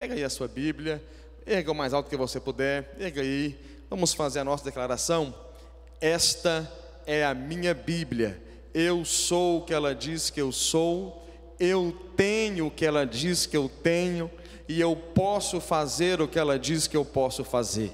Pega aí a sua Bíblia, erga o mais alto que você puder, erga aí, vamos fazer a nossa declaração. Esta é a minha Bíblia, eu sou o que ela diz que eu sou, eu tenho o que ela diz que eu tenho, e eu posso fazer o que ela diz que eu posso fazer.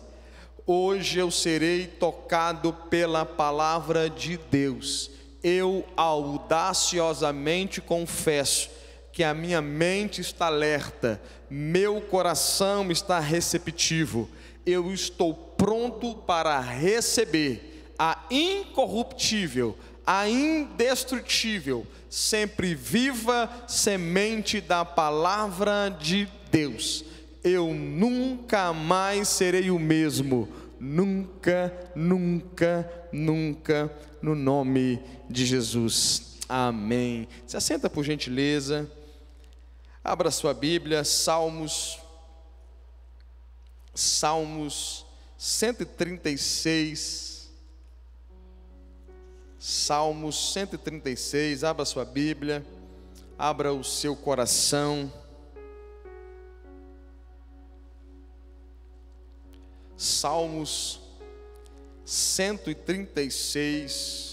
Hoje eu serei tocado pela palavra de Deus. Eu audaciosamente confesso que a minha mente está alerta, meu coração está receptivo, eu estou pronto para receber a incorruptível, a indestrutível, sempre viva semente da palavra de Deus. Eu nunca mais serei o mesmo, nunca, nunca, nunca, no nome de Jesus, amém. Se assenta por gentileza, abra sua Bíblia, Salmos 136, Salmos 136, abra sua Bíblia, abra o seu coração. Salmos 136.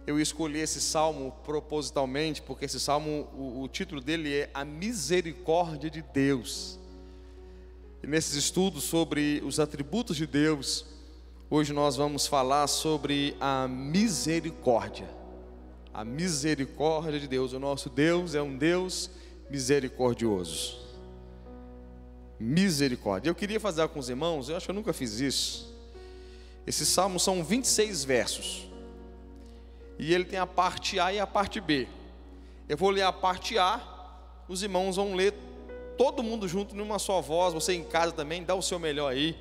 Eu escolhi esse salmo propositalmente, porque esse salmo, o título dele é A Misericórdia de Deus. E nesses estudos sobre os atributos de Deus, hoje nós vamos falar sobre a misericórdia. A misericórdia de Deus. O nosso Deus é um Deus misericordioso. Misericórdia. Eu queria fazer com os irmãos, eu acho que eu nunca fiz isso. Esses salmos são 26 versos. E ele tem a parte A e a parte B. Eu vou ler a parte A, os irmãos vão ler todo mundo junto numa só voz. Você em casa também, dá o seu melhor aí.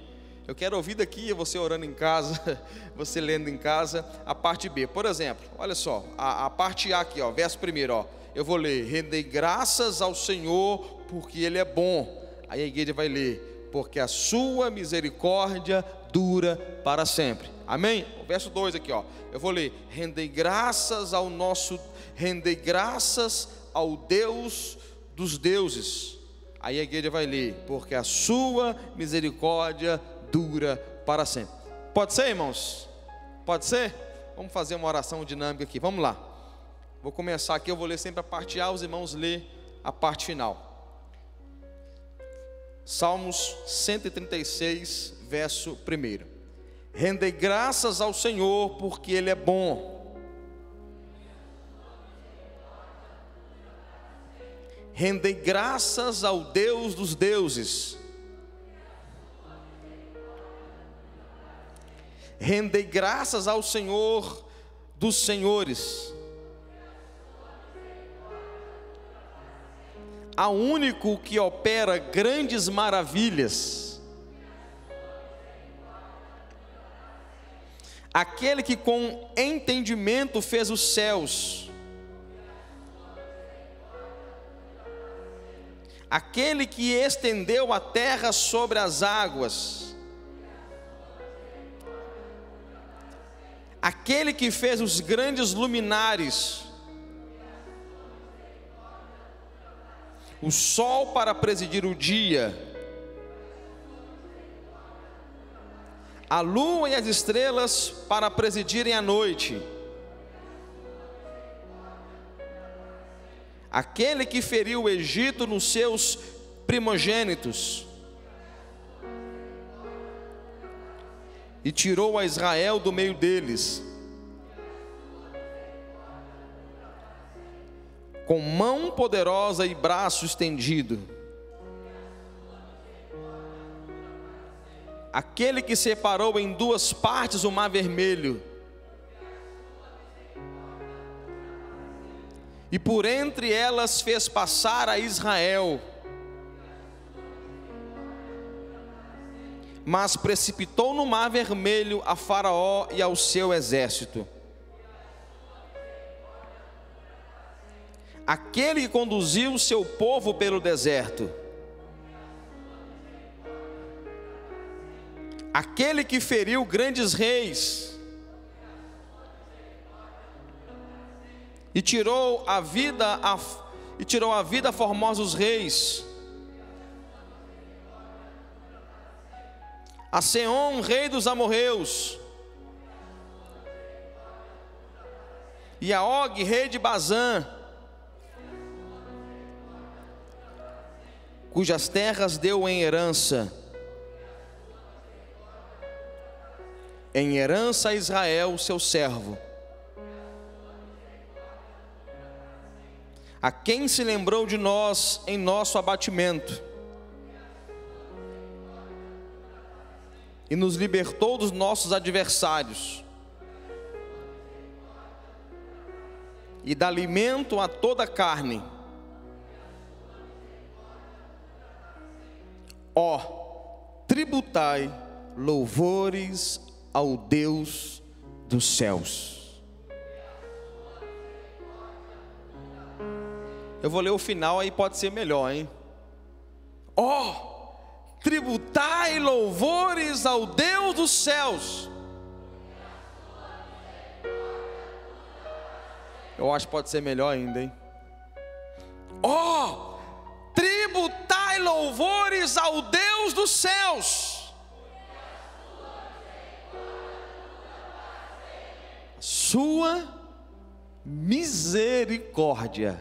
Eu quero ouvir daqui, você orando em casa, você lendo em casa, a parte B. Por exemplo, olha só, a parte A aqui, ó, verso primeiro, ó. Eu vou ler: rendei graças ao Senhor, porque Ele é bom. Aí a igreja vai ler: porque a sua misericórdia dura para sempre. Amém? O verso 2 aqui, ó. Eu vou ler: rendei graças ao Deus dos deuses. Aí a igreja vai ler: porque a sua misericórdia dura para sempre. Pode ser, irmãos? Pode ser? Vamos fazer uma oração dinâmica aqui, vamos lá. Vou começar aqui, eu vou ler sempre a parte A, os irmãos lê a parte final. Salmos 136, verso 1. Rendei graças ao Senhor, porque Ele é bom. Rendei graças ao Deus dos deuses. Rendei graças ao Senhor dos senhores. Ao único que opera grandes maravilhas. Aquele que com entendimento fez os céus. Aquele que estendeu a terra sobre as águas. Aquele que fez os grandes luminares. O sol para presidir o dia, a lua e as estrelas para presidirem a noite. Aquele que feriu o Egito nos seus primogênitos e tirou a Israel do meio deles. Com mão poderosa e braço estendido. Aquele que separou em duas partes o mar vermelho, e por entre elas fez passar a Israel, mas precipitou no mar vermelho a Faraó e ao seu exército. Aquele que conduziu o seu povo pelo deserto. Aquele que feriu grandes reis e tirou a vida e tirou a vida a formosos reis. A Seom, rei dos amorreus, e a Og, rei de Bazã, cujas terras deu em herança a Israel, seu servo, a quem se lembrou de nós em nosso abatimento, e nos libertou dos nossos adversários, e dá alimento a toda a carne. Ó, tributai louvores ao Deus dos céus. Eu vou ler o final, aí pode ser melhor, hein? Ó, tributai louvores ao Deus dos céus. Eu acho que pode ser melhor ainda, hein? Ó, tributai louvores ao Deus dos céus. Sua misericórdia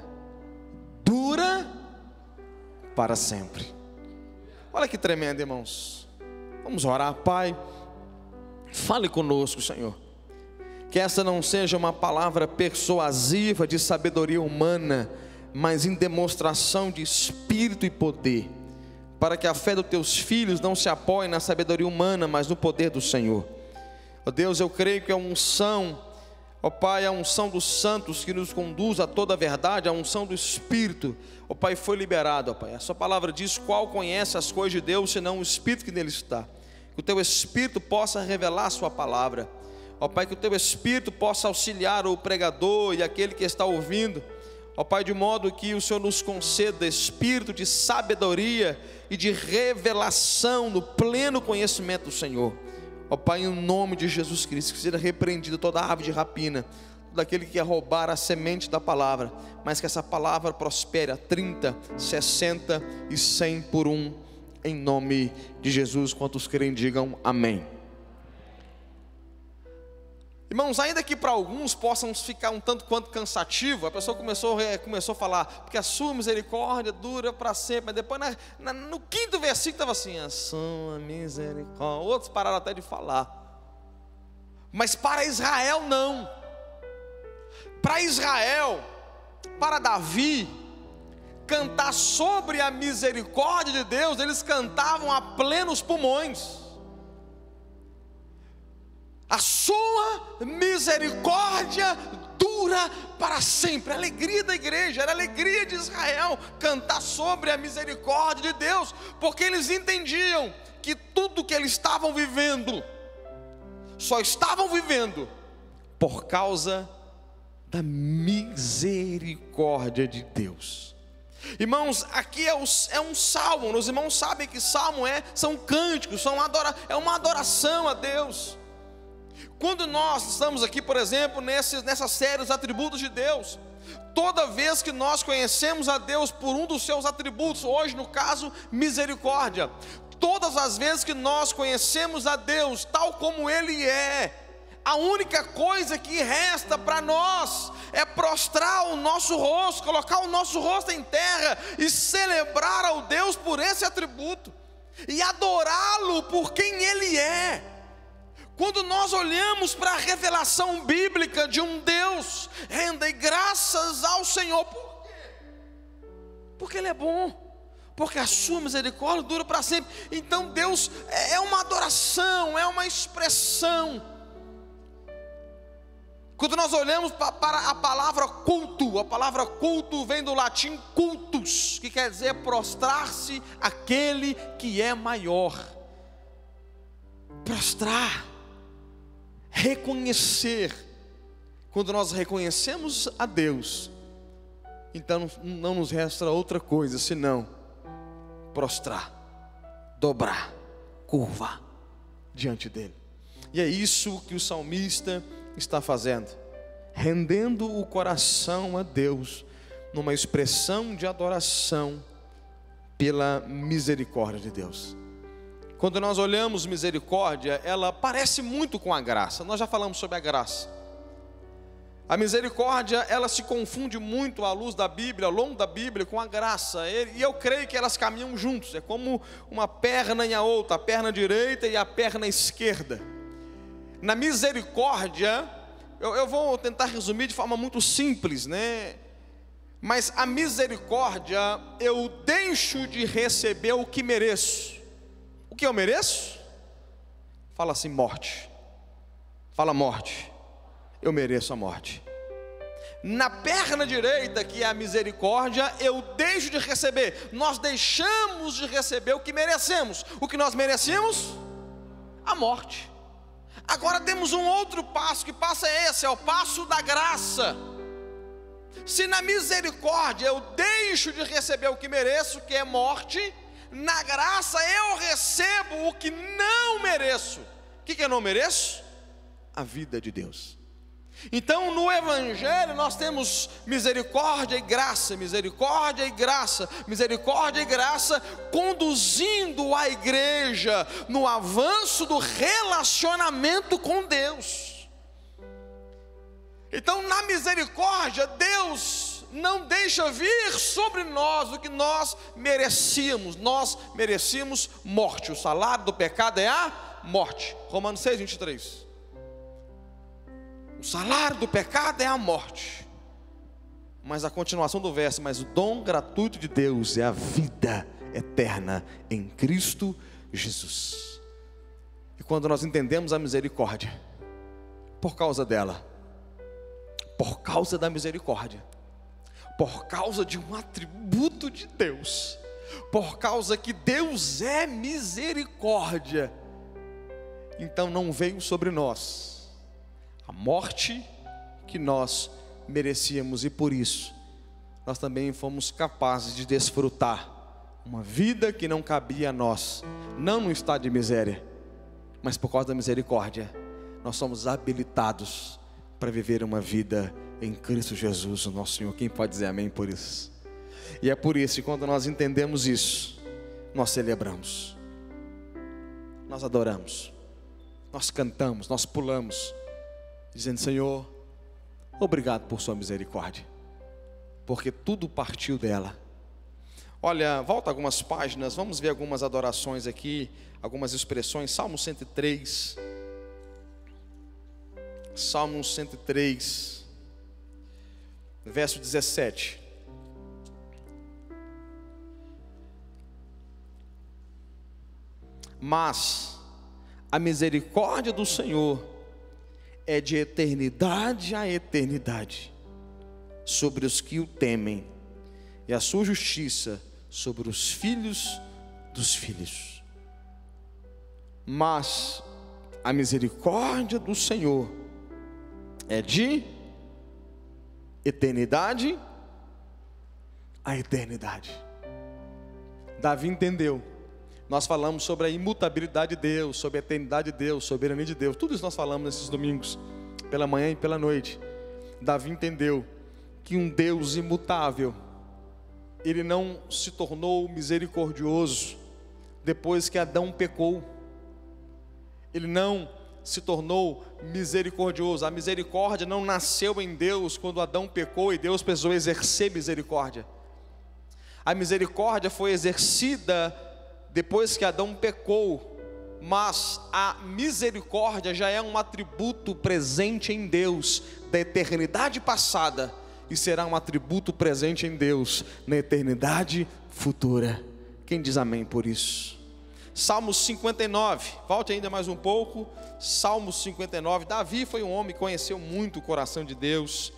dura para sempre. Olha que tremendo, irmãos. Vamos orar. Pai, fale conosco, Senhor. Que essa não seja uma palavra persuasiva de sabedoria humana, mas em demonstração de espírito e poder, para que a fé dos teus filhos não se apoie na sabedoria humana, mas no poder do Senhor. Ó Deus, eu creio que a unção, ó Pai, a unção dos santos que nos conduz a toda a verdade, a unção do Espírito, ó Pai, foi liberada, ó Pai. A sua palavra diz: qual conhece as coisas de Deus, senão o Espírito que nele está. Que o teu Espírito possa revelar a sua palavra, ó Pai, que o teu Espírito possa auxiliar o pregador e aquele que está ouvindo, ó Pai, de modo que o Senhor nos conceda espírito de sabedoria e de revelação no pleno conhecimento do Senhor. Ó Pai, em nome de Jesus Cristo, que seja repreendida toda ave de rapina, todo aquele que quer roubar a semente da palavra, mas que essa palavra prospere a 30, 60 e 100 por um, em nome de Jesus. Quantos creem, digam amém. Irmãos, ainda que para alguns possam ficar um tanto quanto cansativo, a pessoa começou a falar, porque a sua misericórdia dura para sempre, mas depois no quinto versículo estava assim: a sua misericórdia. Outros pararam até de falar, mas para Israel não. Para Israel, para Davi, cantar sobre a misericórdia de Deus, eles cantavam a plenos pulmões. A sua misericórdia dura para sempre. A alegria da igreja, era a alegria de Israel cantar sobre a misericórdia de Deus, porque eles entendiam que tudo que eles estavam vivendo, só estavam vivendo por causa da misericórdia de Deus. Irmãos, aqui é um salmo. Os irmãos sabem que salmo são cânticos, é uma adoração a Deus. Quando nós estamos aqui, por exemplo, nessa série Os Atributos de Deus, toda vez que nós conhecemos a Deus por um dos seus atributos, hoje no caso, misericórdia, todas as vezes que nós conhecemos a Deus tal como Ele é, a única coisa que resta para nós é prostrar o nosso rosto, colocar o nosso rosto em terra e celebrar ao Deus por esse atributo e adorá-lo por quem Ele é. Quando nós olhamos para a revelação bíblica de um Deus, rendei graças ao Senhor. Por quê? Porque Ele é bom, porque a sua misericórdia dura para sempre. Então Deus é uma adoração, é uma expressão. Quando nós olhamos para a palavra culto vem do latim cultus, que quer dizer prostrar-se àquele que é maior. Prostrar, reconhecer. Quando nós reconhecemos a Deus, então não nos resta outra coisa senão prostrar, dobrar, curvar diante dele. E é isso que o salmista está fazendo, rendendo o coração a Deus, numa expressão de adoração pela misericórdia de Deus. Quando nós olhamos misericórdia, ela parece muito com a graça. Nós já falamos sobre a graça. A misericórdia, ela se confunde muito à luz da Bíblia, ao longo da Bíblia, com a graça. E eu creio que elas caminham juntos. É como uma perna e a outra, a perna direita e a perna esquerda. Na misericórdia, eu vou tentar resumir de forma muito simples, né? Mas a misericórdia, eu deixo de receber o que mereço. O que eu mereço? Fala assim, morte. Fala morte. Eu mereço a morte. Na perna direita, que é a misericórdia, eu deixo de receber. Nós deixamos de receber o que merecemos. O que nós merecemos? A morte. Agora temos um outro passo, que passo é esse? É o passo da graça. Se na misericórdia eu deixo de receber o que mereço, que é morte, na graça eu recebo o que não mereço. O que eu não mereço? A vida de Deus. Então no Evangelho nós temos misericórdia e graça, misericórdia e graça, misericórdia e graça, conduzindo a igreja no avanço do relacionamento com Deus. Então na misericórdia, Deus não deixa vir sobre nós o que nós merecíamos. Nós merecíamos morte. O salário do pecado é a morte. Romanos 6, 23. O salário do pecado é a morte. Mas a continuação do verso: mas o dom gratuito de Deus é a vida eterna em Cristo Jesus. E quando nós entendemos a misericórdia, por causa dela, por causa da misericórdia, por causa de um atributo de Deus, por causa que Deus é misericórdia, então não veio sobre nós a morte que nós merecíamos, e por isso nós também fomos capazes de desfrutar uma vida que não cabia a nós, não no estado de miséria, mas por causa da misericórdia, nós somos habilitados para viver uma vida em Cristo Jesus, o nosso Senhor. Quem pode dizer amém por isso? E é por isso que quando nós entendemos isso, nós celebramos, nós adoramos, nós cantamos, nós pulamos, dizendo: Senhor, obrigado por sua misericórdia, porque tudo partiu dela. Olha, volta algumas páginas, vamos ver algumas adorações aqui, algumas expressões. Salmo 103, Salmo 103, verso 17. Mas a misericórdia do Senhor é de eternidade a eternidade sobre os que o temem, e a sua justiça sobre os filhos dos filhos. Mas a misericórdia do Senhor é de eternidade a eternidade. Davi entendeu. Nós falamos sobre a imutabilidade de Deus, sobre a eternidade de Deus, soberania de Deus. Tudo isso nós falamos nesses domingos, pela manhã e pela noite. Davi entendeu que um Deus imutável, ele não se tornou misericordioso depois que Adão pecou. Ele não se tornou misericordioso. A misericórdia não nasceu em Deus quando Adão pecou e Deus precisou exercer misericórdia. A misericórdia foi exercida depois que Adão pecou, mas a misericórdia já é um atributo presente em Deus da eternidade passada, e será um atributo presente em Deus na eternidade futura. Quem diz amém por isso? Salmo 59, volte ainda mais um pouco. Salmo 59, Davi foi um homem que conheceu muito o coração de Deus.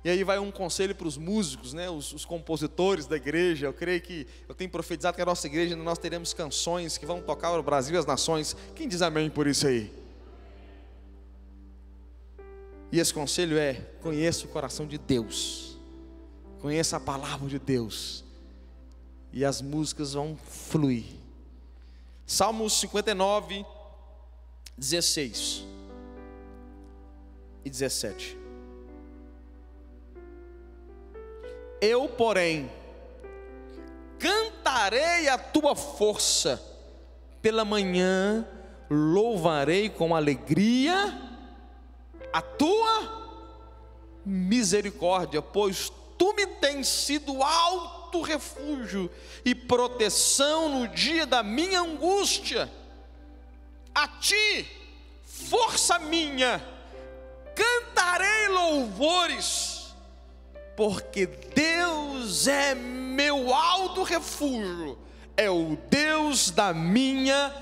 E aí vai um conselho para os músicos, né, os compositores da igreja. Eu creio que, eu tenho profetizado que a nossa igreja, nós teremos canções que vão tocar o Brasil e as nações. Quem diz amém por isso aí? E esse conselho é: conheça o coração de Deus, conheça a palavra de Deus, e as músicas vão fluir. Salmos 59, 16 e 17. Eu, porém, cantarei a tua força, pela manhã louvarei com alegria a tua misericórdia, pois tu me tens sido alto refúgio e proteção no dia da minha angústia. A ti, força minha, cantarei louvores, porque Deus é meu alto refúgio, é o Deus da minha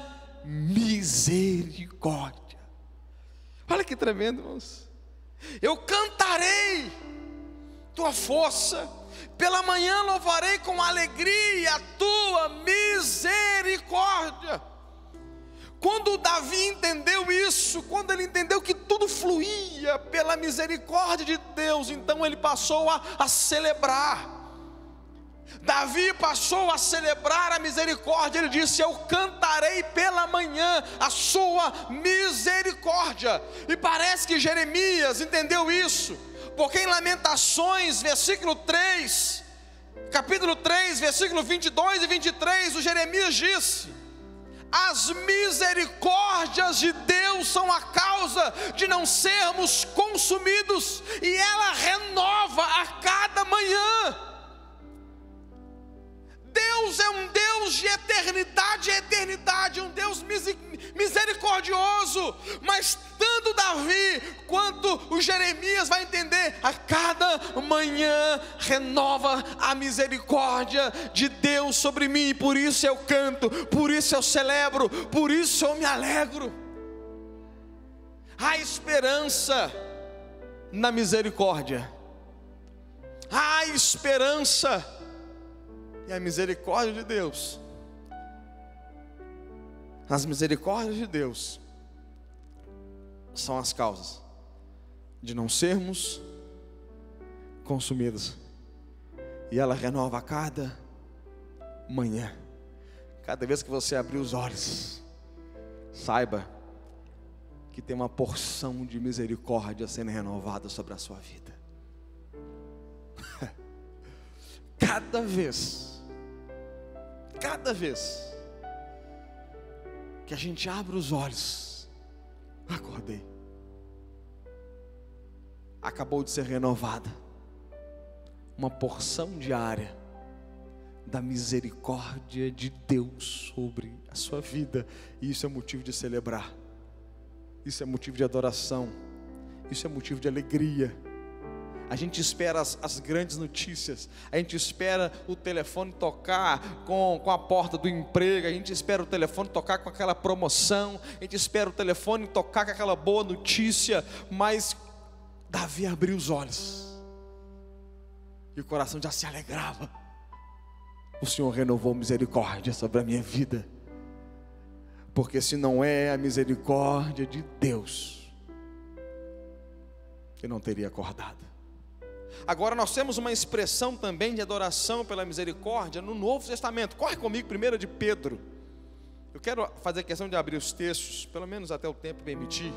misericórdia. Olha que tremendo, irmãos. Eu cantarei tua força, pela manhã louvarei com alegria a tua misericórdia. Quando Davi entendeu isso, quando ele entendeu que tudo fluía pela misericórdia de Deus, então ele passou a celebrar. Davi passou a celebrar a misericórdia. Ele disse: eu cantarei pela manhã a sua misericórdia. E parece que Jeremias entendeu isso, porque em Lamentações, capítulo 3, versículo 22 e 23, o Jeremias disse: as misericórdias de Deus são a causa de não sermos consumidos, e ela renova a cada manhã. Deus é um Deus de eternidade a eternidade, um Deus misericordioso, mas tanto Davi quanto o Jeremias vai entender: a cada manhã renova a misericórdia de Deus sobre mim, por isso eu canto, por isso eu celebro, por isso eu me alegro. Há esperança na misericórdia, há esperança. E a misericórdia de Deus, as misericórdias de Deus são as causas de não sermos consumidos. E ela renova a cada manhã. Cada vez que você abrir os olhos, saiba que tem uma porção de misericórdia sendo renovada sobre a sua vida. Cada vez que a gente abre os olhos, acordei, acabou de ser renovada uma porção diária da misericórdia de Deus sobre a sua vida. E isso é motivo de celebrar, isso é motivo de adoração, isso é motivo de alegria. A gente espera as grandes notícias, a gente espera o telefone tocar com a porta do emprego, a gente espera o telefone tocar com aquela promoção, a gente espera o telefone tocar com aquela boa notícia. Mas Davi abriu os olhos e o coração já se alegrava. O Senhor renovou misericórdia sobre a minha vida, porque se não é a misericórdia de Deus, eu não teria acordado. Agora nós temos uma expressão também de adoração pela misericórdia no Novo Testamento. Corre comigo, 1 de Pedro. Eu quero fazer questão de abrir os textos, pelo menos até o tempo permitir.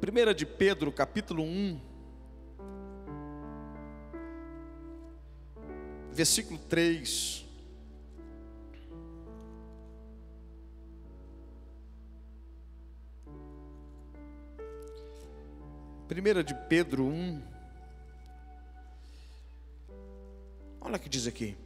1 de Pedro, capítulo 1, versículo 3. Primeira de Pedro 1, olha o que diz aqui: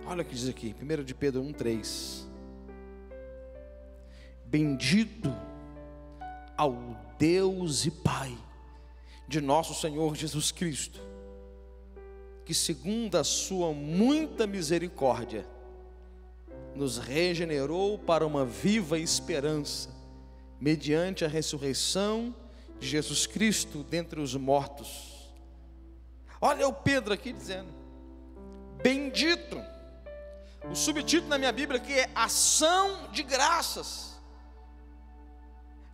olha o que diz aqui, 1 de Pedro 1, 3. Bendito ao Deus e Pai de nosso Senhor Jesus Cristo, que segundo a sua muita misericórdia, nos regenerou para uma viva esperança, mediante a ressurreição de Jesus Cristo dentre os mortos. Olha o Pedro aqui dizendo: bendito. O subtítulo na minha Bíblia aqui é ação de graças.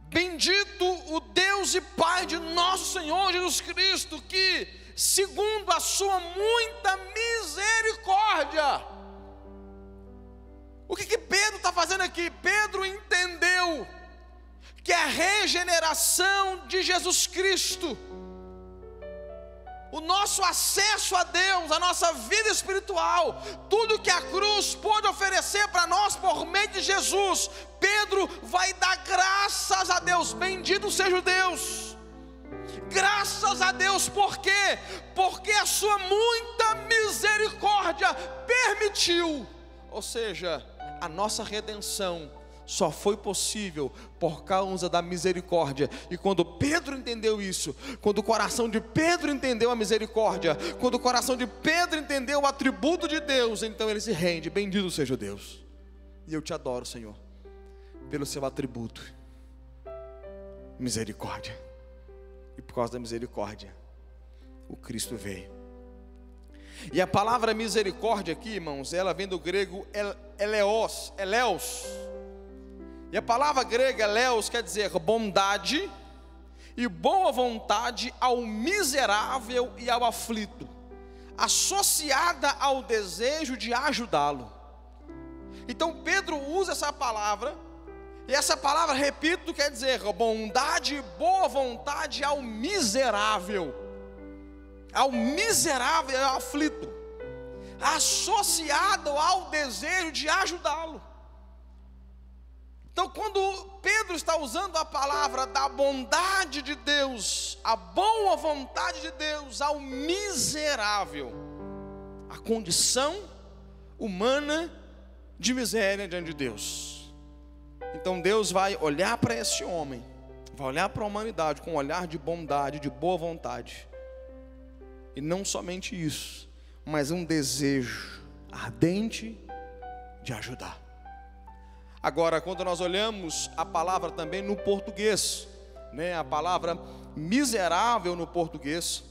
Bendito o Deus e Pai de nosso Senhor Jesus Cristo, que segundo a sua muita misericórdia. O que Pedro está fazendo aqui? Pedro entendeu que a regeneração de Jesus Cristo, o nosso acesso a Deus, a nossa vida espiritual, tudo que a cruz pôde oferecer para nós por meio de Jesus, Pedro vai dar graças a Deus. Bendito seja o Deus, graças a Deus. Por quê? Porque a sua muita misericórdia permitiu, ou seja, a nossa redenção só foi possível por causa da misericórdia. E quando Pedro entendeu isso, quando o coração de Pedro entendeu a misericórdia, quando o coração de Pedro entendeu o atributo de Deus, então ele se rende. Bendito seja Deus. E eu te adoro, Senhor, pelo seu atributo, misericórdia. E por causa da misericórdia, o Cristo veio. E a palavra misericórdia aqui, irmãos, ela vem do grego eleos. E a palavra grega eleos quer dizer bondade e boa vontade ao miserável e ao aflito, associada ao desejo de ajudá-lo. Então Pedro usa essa palavra, e essa palavra, repito, quer dizer bondade e boa vontade ao miserável e ao aflito, associado ao desejo de ajudá-lo. Então, quando Pedro está usando a palavra da bondade de Deus, a boa vontade de Deus ao miserável, a condição humana de miséria diante de Deus. Então Deus vai olhar para esse homem, vai olhar para a humanidade com um olhar de bondade, de boa vontade. E não somente isso, mas um desejo ardente de ajudar. Agora, quando nós olhamos a palavra também no português, a palavra miserável no português,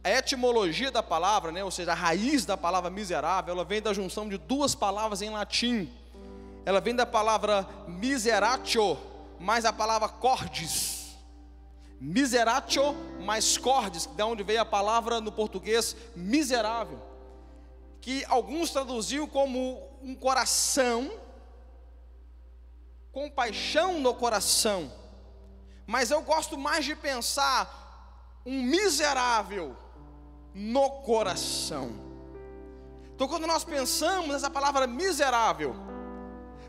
a etimologia da palavra, ou seja, a raiz da palavra miserável, ela vem da junção de duas palavras em latim. Ela vem da palavra miseratio, mais a palavra cordis. Miseratio mais cordis, de onde veio a palavra no português miserável, que alguns traduziam como um coração, compaixão no coração. Mas eu gosto mais de pensar um miserável no coração. Então, quando nós pensamos nessa palavra miserável,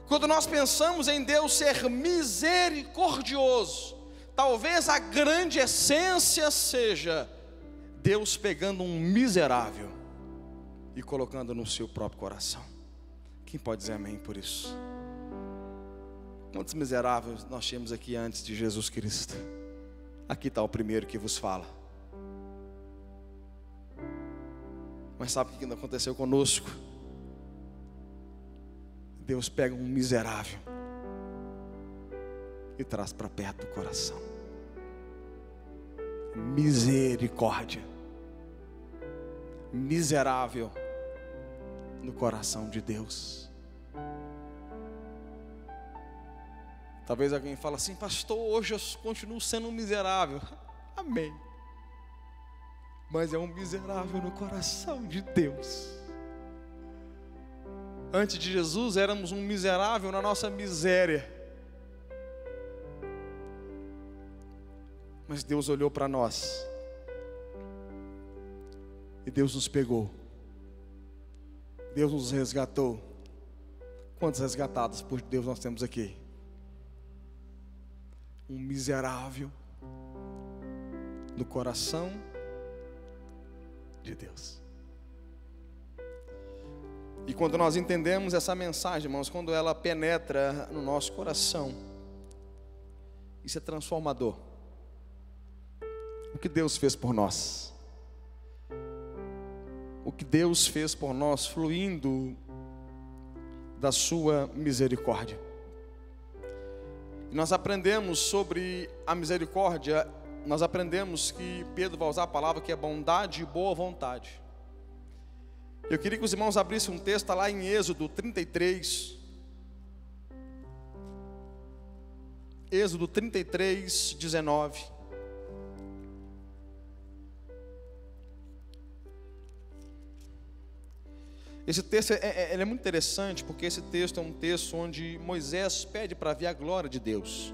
quando nós pensamos em Deus ser misericordioso, talvez a grande essência seja Deus pegando um miserável e colocando no seu próprio coração. Quem pode dizer amém por isso? Quantos miseráveis nós tínhamos aqui antes de Jesus Cristo? Aqui está o primeiro que vos fala. Mas sabe o que aconteceu conosco? Deus pega um miserável e traz para perto do coração. Misericórdia. Miserável no coração de Deus. Talvez alguém fale assim: pastor, hoje eu continuo sendo um miserável. Amém. Mas é um miserável no coração de Deus. Antes de Jesus éramos um miserável na nossa miséria. Mas Deus olhou para nós. E Deus nos pegou. Deus nos resgatou. Quantos resgatados por Deus nós temos aqui? Um miserável no coração de Deus. E quando nós entendemos essa mensagem, irmãos, quando ela penetra no nosso coração, isso é transformador. O que Deus fez por nós, o que Deus fez por nós, fluindo da sua misericórdia. Nós aprendemos sobre a misericórdia, nós aprendemos que Pedro vai usar a palavra que é bondade e boa vontade. Eu queria que os irmãos abrissem um texto lá em Êxodo 33. Êxodo 33, 19. Esse texto ele é muito interessante, porque esse texto é um texto onde Moisés pede para ver a glória de Deus.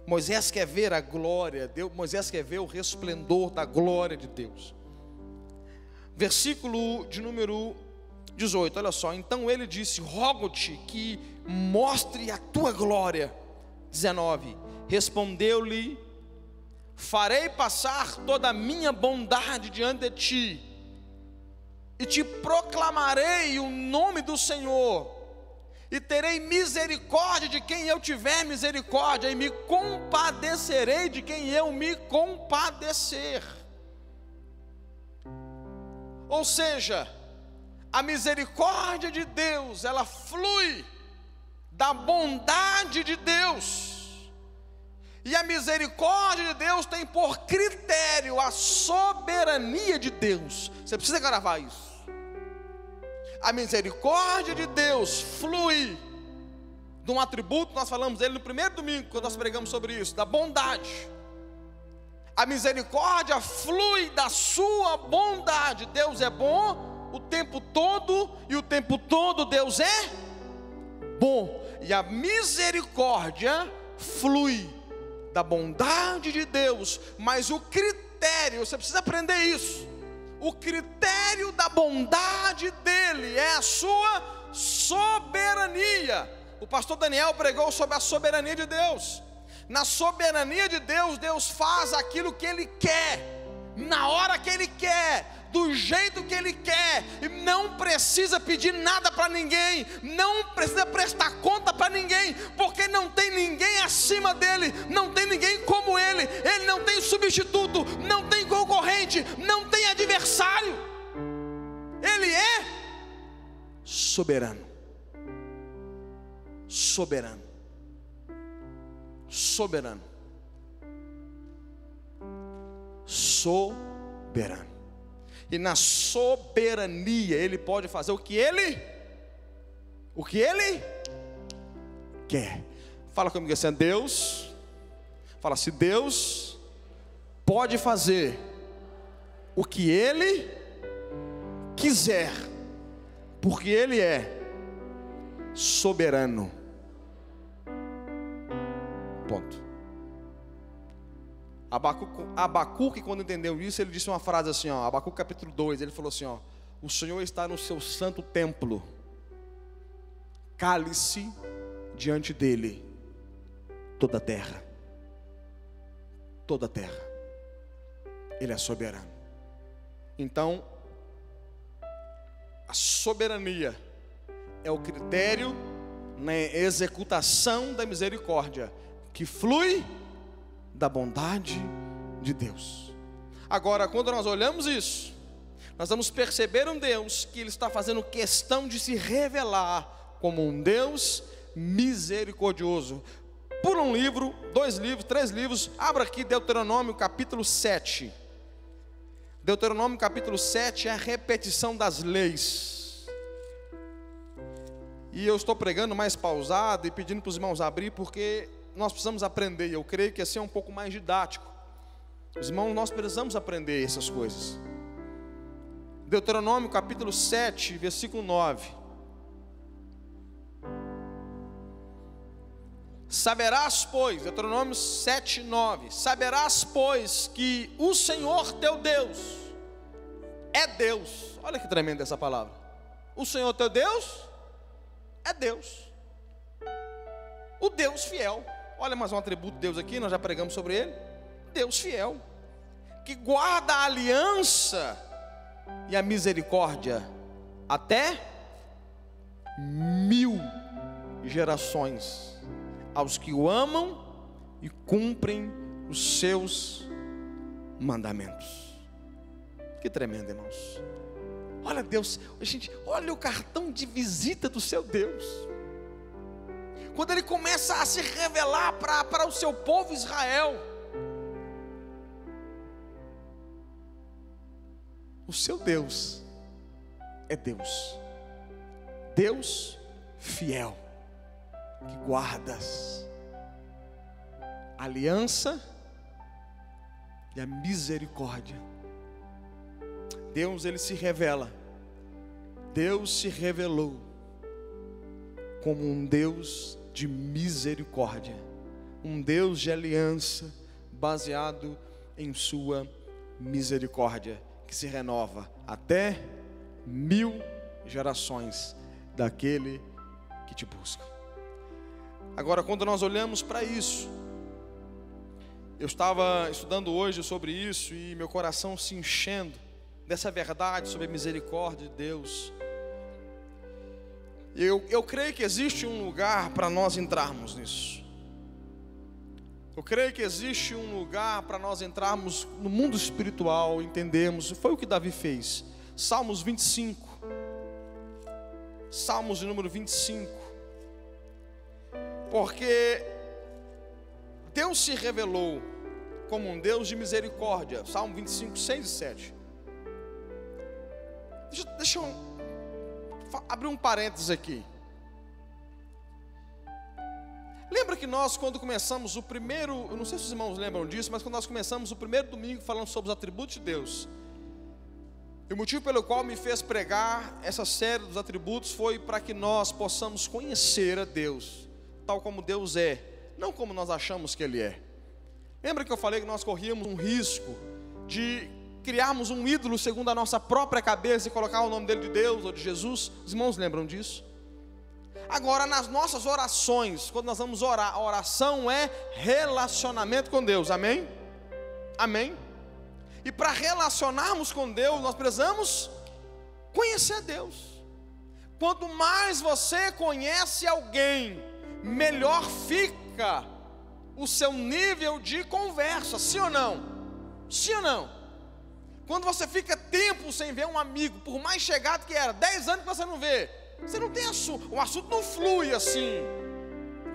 Moisés quer ver a glória, Moisés quer ver o resplendor da glória de Deus. Versículo de número 18, olha só. Então ele disse: rogo-te que mostre a tua glória. 19, respondeu-lhe: farei passar toda a minha bondade diante de ti, e te proclamarei o nome do Senhor, e terei misericórdia de quem eu tiver misericórdia, e me compadecerei de quem eu me compadecer. Ou seja, a misericórdia de Deus, ela flui da bondade de Deus, e a misericórdia de Deus tem por critério a soberania de Deus. Você precisa gravar isso. A misericórdia de Deus flui de um atributo, nós falamos dele no primeiro domingo, quando nós pregamos sobre isso, da bondade. A misericórdia flui da sua bondade. Deus é bom o tempo todo, e o tempo todo Deus é bom. E a misericórdia flui da bondade de Deus, mas o critério, você precisa aprender isso, o critério da bondade dele é a sua soberania. O pastor Daniel pregou sobre a soberania de Deus. Na soberania de Deus, Deus faz aquilo que Ele quer, na hora que Ele quer, do jeito que Ele quer, e não precisa pedir nada para ninguém, não precisa prestar conta para ninguém, porque não tem ninguém acima dele, não tem ninguém como ele, ele não tem substituto, não tem concorrente, não tem adversário, ele é soberano, soberano, soberano, soberano. E na soberania ele pode fazer o que ele quer. Fala comigo assim: Deus, fala assim, Deus pode fazer o que Ele quiser, porque Ele é soberano. Ponto. Abacuque, quando entendeu isso, ele disse uma frase assim, ó, Abacuque capítulo 2, ele falou assim, ó: o Senhor está no seu santo templo, cale-se diante dele toda a terra, toda a terra. Ele é soberano. Então, a soberania é o critério na executação da misericórdia, que flui da bondade de Deus. Agora, quando nós olhamos isso, nós vamos perceber um Deus que Ele está fazendo questão de se revelar como um Deus misericordioso. Por um livro, 2 livros, 3 livros, abra aqui Deuteronômio capítulo 7. Deuteronômio capítulo 7 é a repetição das leis. E eu estou pregando mais pausado e pedindo para os irmãos abrir, porque nós precisamos aprender. Eu creio que assim é um pouco mais didático. Os irmãos, nós precisamos aprender essas coisas. Deuteronômio capítulo 7, versículo 9. Saberás, pois, Deuteronômio 7, 9. Saberás, pois, que o Senhor teu Deus é Deus. Olha que tremenda essa palavra. O Senhor teu Deus é Deus. O Deus fiel. Olha mais um atributo de Deus aqui, nós já pregamos sobre ele. Deus fiel, que guarda a aliança e a misericórdia até 1000 gerações aos que o amam e cumprem os seus mandamentos. Que tremendo, irmãos. Olha Deus, gente, olha o cartão de visita do seu Deus. Quando Ele começa a se revelar para o seu povo Israel. O seu Deus é Deus. Deus fiel, que guarda a aliança e a misericórdia. Deus, Ele se revela Deus se revelou como um Deus de misericórdia, um Deus de aliança, baseado em sua misericórdia, que se renova até 1000 gerações daquele que te busca. Agora, quando nós olhamos para isso, eu estava estudando hoje sobre isso e meu coração se enchendo dessa verdade sobre a misericórdia de Deus. Eu creio que existe um lugar para nós entrarmos nisso. Eu creio que existe um lugar para nós entrarmos no mundo espiritual, entendermos. Foi o que Davi fez. Salmos 25. Salmos de número 25. Porque Deus se revelou como um Deus de misericórdia. Salmo 25, 6 e 7. Deixa eu abrir um parênteses aqui. Lembra que nós, quando começamos o primeiro, eu não sei se os irmãos lembram disso, mas quando nós começamos o primeiro domingo falando sobre os atributos de Deus, e o motivo pelo qual me fez pregar essa série dos atributos foi para que nós possamos conhecer a Deus, tal como Deus é, não como nós achamos que Ele é. Lembra que eu falei que nós corríamos um risco de criarmos um ídolo segundo a nossa própria cabeça e colocar o nome dele de Deus ou de Jesus? Os irmãos lembram disso? Agora, nas nossas orações, quando nós vamos orar, a oração é relacionamento com Deus, amém? Amém? E para relacionarmos com Deus, nós precisamos conhecer a Deus. Quanto mais você conhece alguém, melhor fica o seu nível de conversa, sim ou não? Sim ou não? Quando você fica tempo sem ver um amigo, por mais chegado que era, 10 anos que você não vê, você não tem assunto, o assunto não flui assim.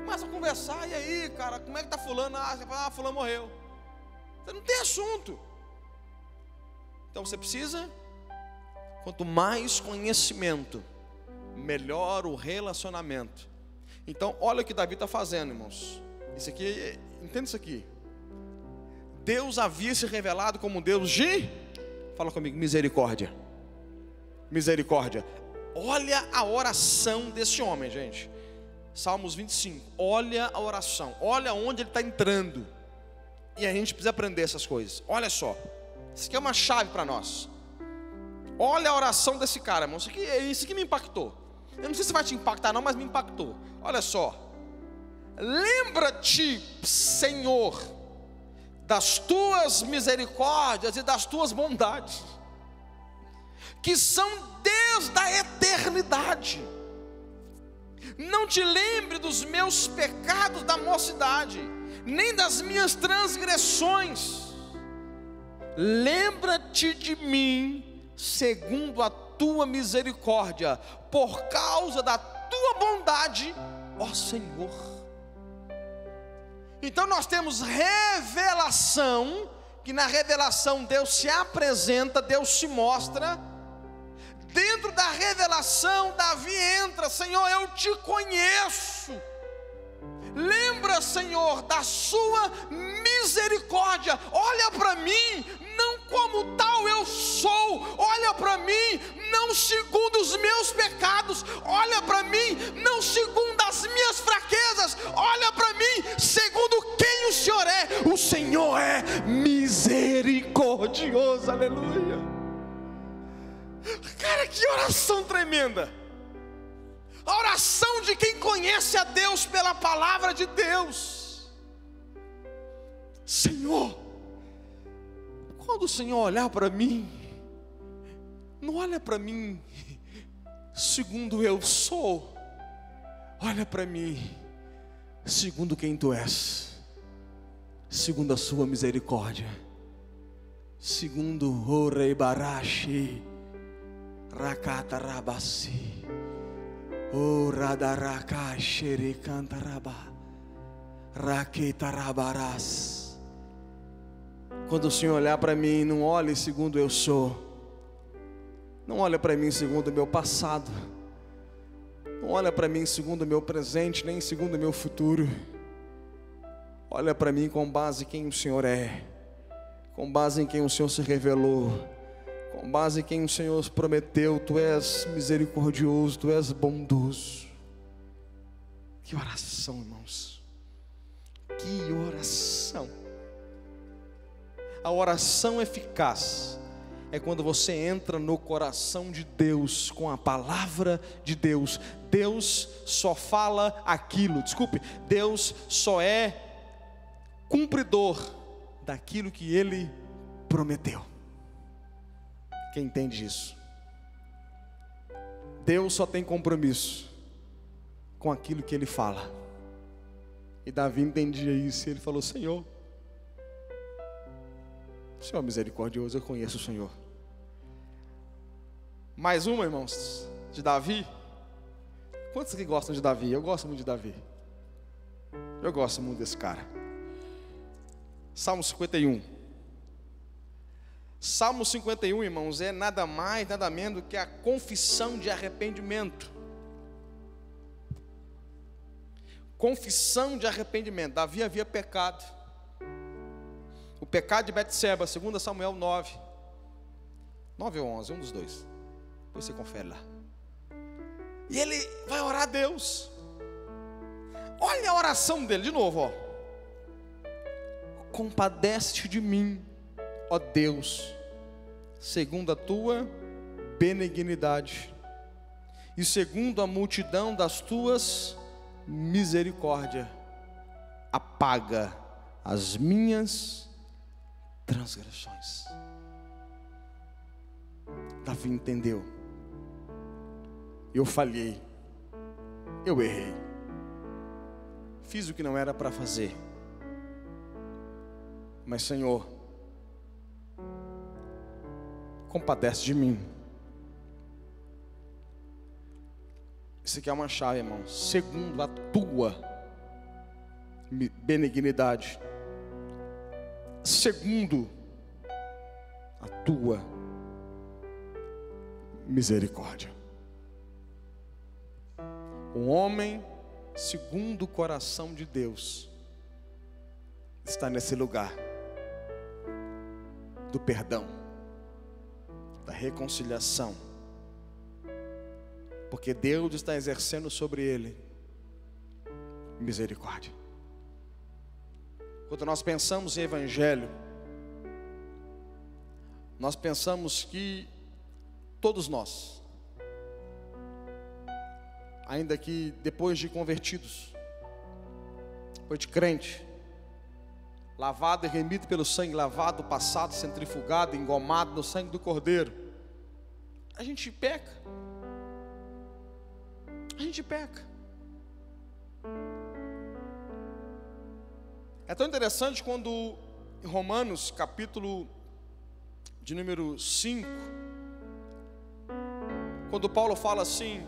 Começa a conversar, e aí, cara, como é que tá fulano? Você fala, fulano morreu. Você não tem assunto. Então você precisa, quanto mais conhecimento, melhor o relacionamento. Então olha o que Davi está fazendo, irmãos. Isso aqui, entenda isso aqui. Deus havia se revelado como um Deus de, fala comigo, misericórdia. Misericórdia. Olha a oração desse homem, gente. Salmos 25. Olha a oração. Olha onde ele está entrando. E a gente precisa aprender essas coisas. Olha só. Isso aqui é uma chave para nós. Olha a oração desse cara, irmão. Isso aqui me impactou. Eu não sei se vai te impactar não, mas me impactou. Olha só. Lembra-te, Senhor, das tuas misericórdias e das tuas bondades, que são desde a eternidade. Não te lembre dos meus pecados da mocidade, nem das minhas transgressões. Lembra-te de mim segundo a tua misericórdia, por causa da tua bondade, ó Senhor. Então nós temos revelação, que na revelação Deus se apresenta, Deus se mostra. Dentro da revelação, Davi entra, Senhor, eu te conheço. Lembra, Senhor, da sua misericórdia. Olha para mim, não como tal eu sou. Olha para mim, não segundo os meus pecados. Olha para mim, não segundo as minhas fraquezas. Olha para mim, segundo quem o Senhor é. O Senhor é misericordioso, aleluia. Cara, que oração tremenda. A oração de quem conhece a Deus pela palavra de Deus. Senhor, quando o Senhor olhar para mim, não olha para mim segundo eu sou. Olha para mim segundo quem tu és, segundo a sua misericórdia, segundo o Rei Barashi Rakata Rabasi, o Radaraka Sherikantaraba Rakita Rabaras. Quando o Senhor olhar para mim, não olhe segundo eu sou, não olha para mim segundo o meu passado, não olha para mim segundo o meu presente, nem segundo o meu futuro. Olha para mim com base em quem o Senhor é, com base em quem o Senhor se revelou, com base em quem o Senhor prometeu, tu és misericordioso, tu és bondoso. Que oração, irmãos, que oração. A oração eficaz é quando você entra no coração de Deus com a palavra de Deus. Deus só fala aquilo, Deus só é cumpridor daquilo que Ele prometeu. Quem entende isso? Deus só tem compromisso com aquilo que Ele fala. E Davi entendia isso, e ele falou: Senhor, o Senhor é misericordioso, eu conheço o Senhor. Mais uma, irmãos, de Davi. Quantos que gostam de Davi? Eu gosto muito de Davi. Eu gosto muito desse cara. Salmo 51. Salmo 51, irmãos, é nada mais, nada menos do que a confissão de arrependimento. Confissão de arrependimento. Davi havia pecado. O pecado de Betseba, 2 Samuel 9. 9 ou 11, um dos dois. Depois você confere lá. E ele vai orar a Deus. Olha a oração dele, de novo, ó. Compadece-te de mim, ó Deus, segundo a tua benignidade e segundo a multidão das tuas misericórdias, apaga as minhas transgressões. Davi entendeu. Eu falhei, eu errei, fiz o que não era para fazer, mas Senhor, compadece de mim. Isso aqui é uma chave, irmão. Segundo a tua benignidade, segundo a tua misericórdia. O homem segundo o coração de Deus está nesse lugar do perdão, da reconciliação, porque Deus está exercendo sobre ele misericórdia. Quando nós pensamos em evangelho, nós pensamos que todos nós, ainda que depois de convertidos, depois de crente, lavado e remido pelo sangue, lavado, passado, centrifugado, engomado no sangue do Cordeiro, a gente peca. A gente peca. É tão interessante quando em Romanos, capítulo de número 5, quando Paulo fala assim,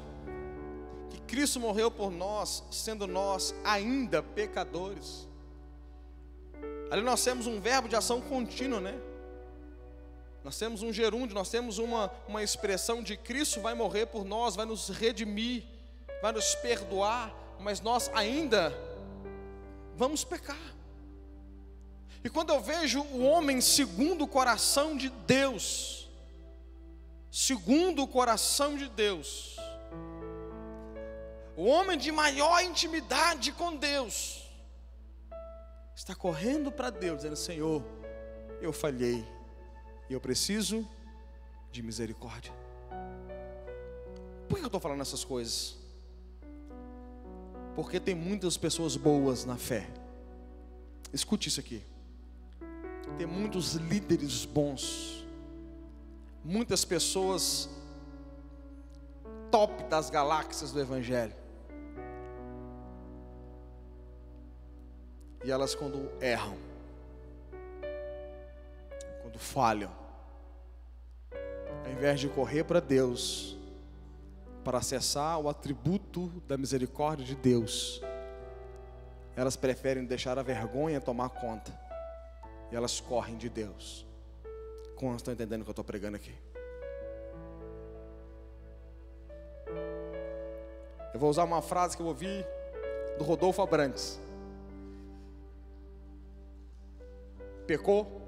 que Cristo morreu por nós, sendo nós ainda pecadores. Ali nós temos um verbo de ação contínua, né? Nós temos um gerúndio, nós temos uma expressão de Cristo vai morrer por nós, vai nos redimir, vai nos perdoar, mas nós ainda vamos pecar. E quando eu vejo o homem segundo o coração de Deus, segundo o coração de Deus, o homem de maior intimidade com Deus, está correndo para Deus, dizendo: Senhor, eu falhei, e eu preciso de misericórdia. Por que eu estou falando essas coisas? Porque tem muitas pessoas boas na fé. Escute isso aqui. Tem muitos líderes bons, muitas pessoas top das galáxias do Evangelho. E elas, quando erram, quando falham, ao invés de correr para Deus, para acessar o atributo da misericórdia de Deus, elas preferem deixar a vergonha tomar conta, e elas correm de Deus. Como estão entendendo o que eu estou pregando aqui? Eu vou usar uma frase que eu ouvi do Rodolfo Abrantes. Pecou,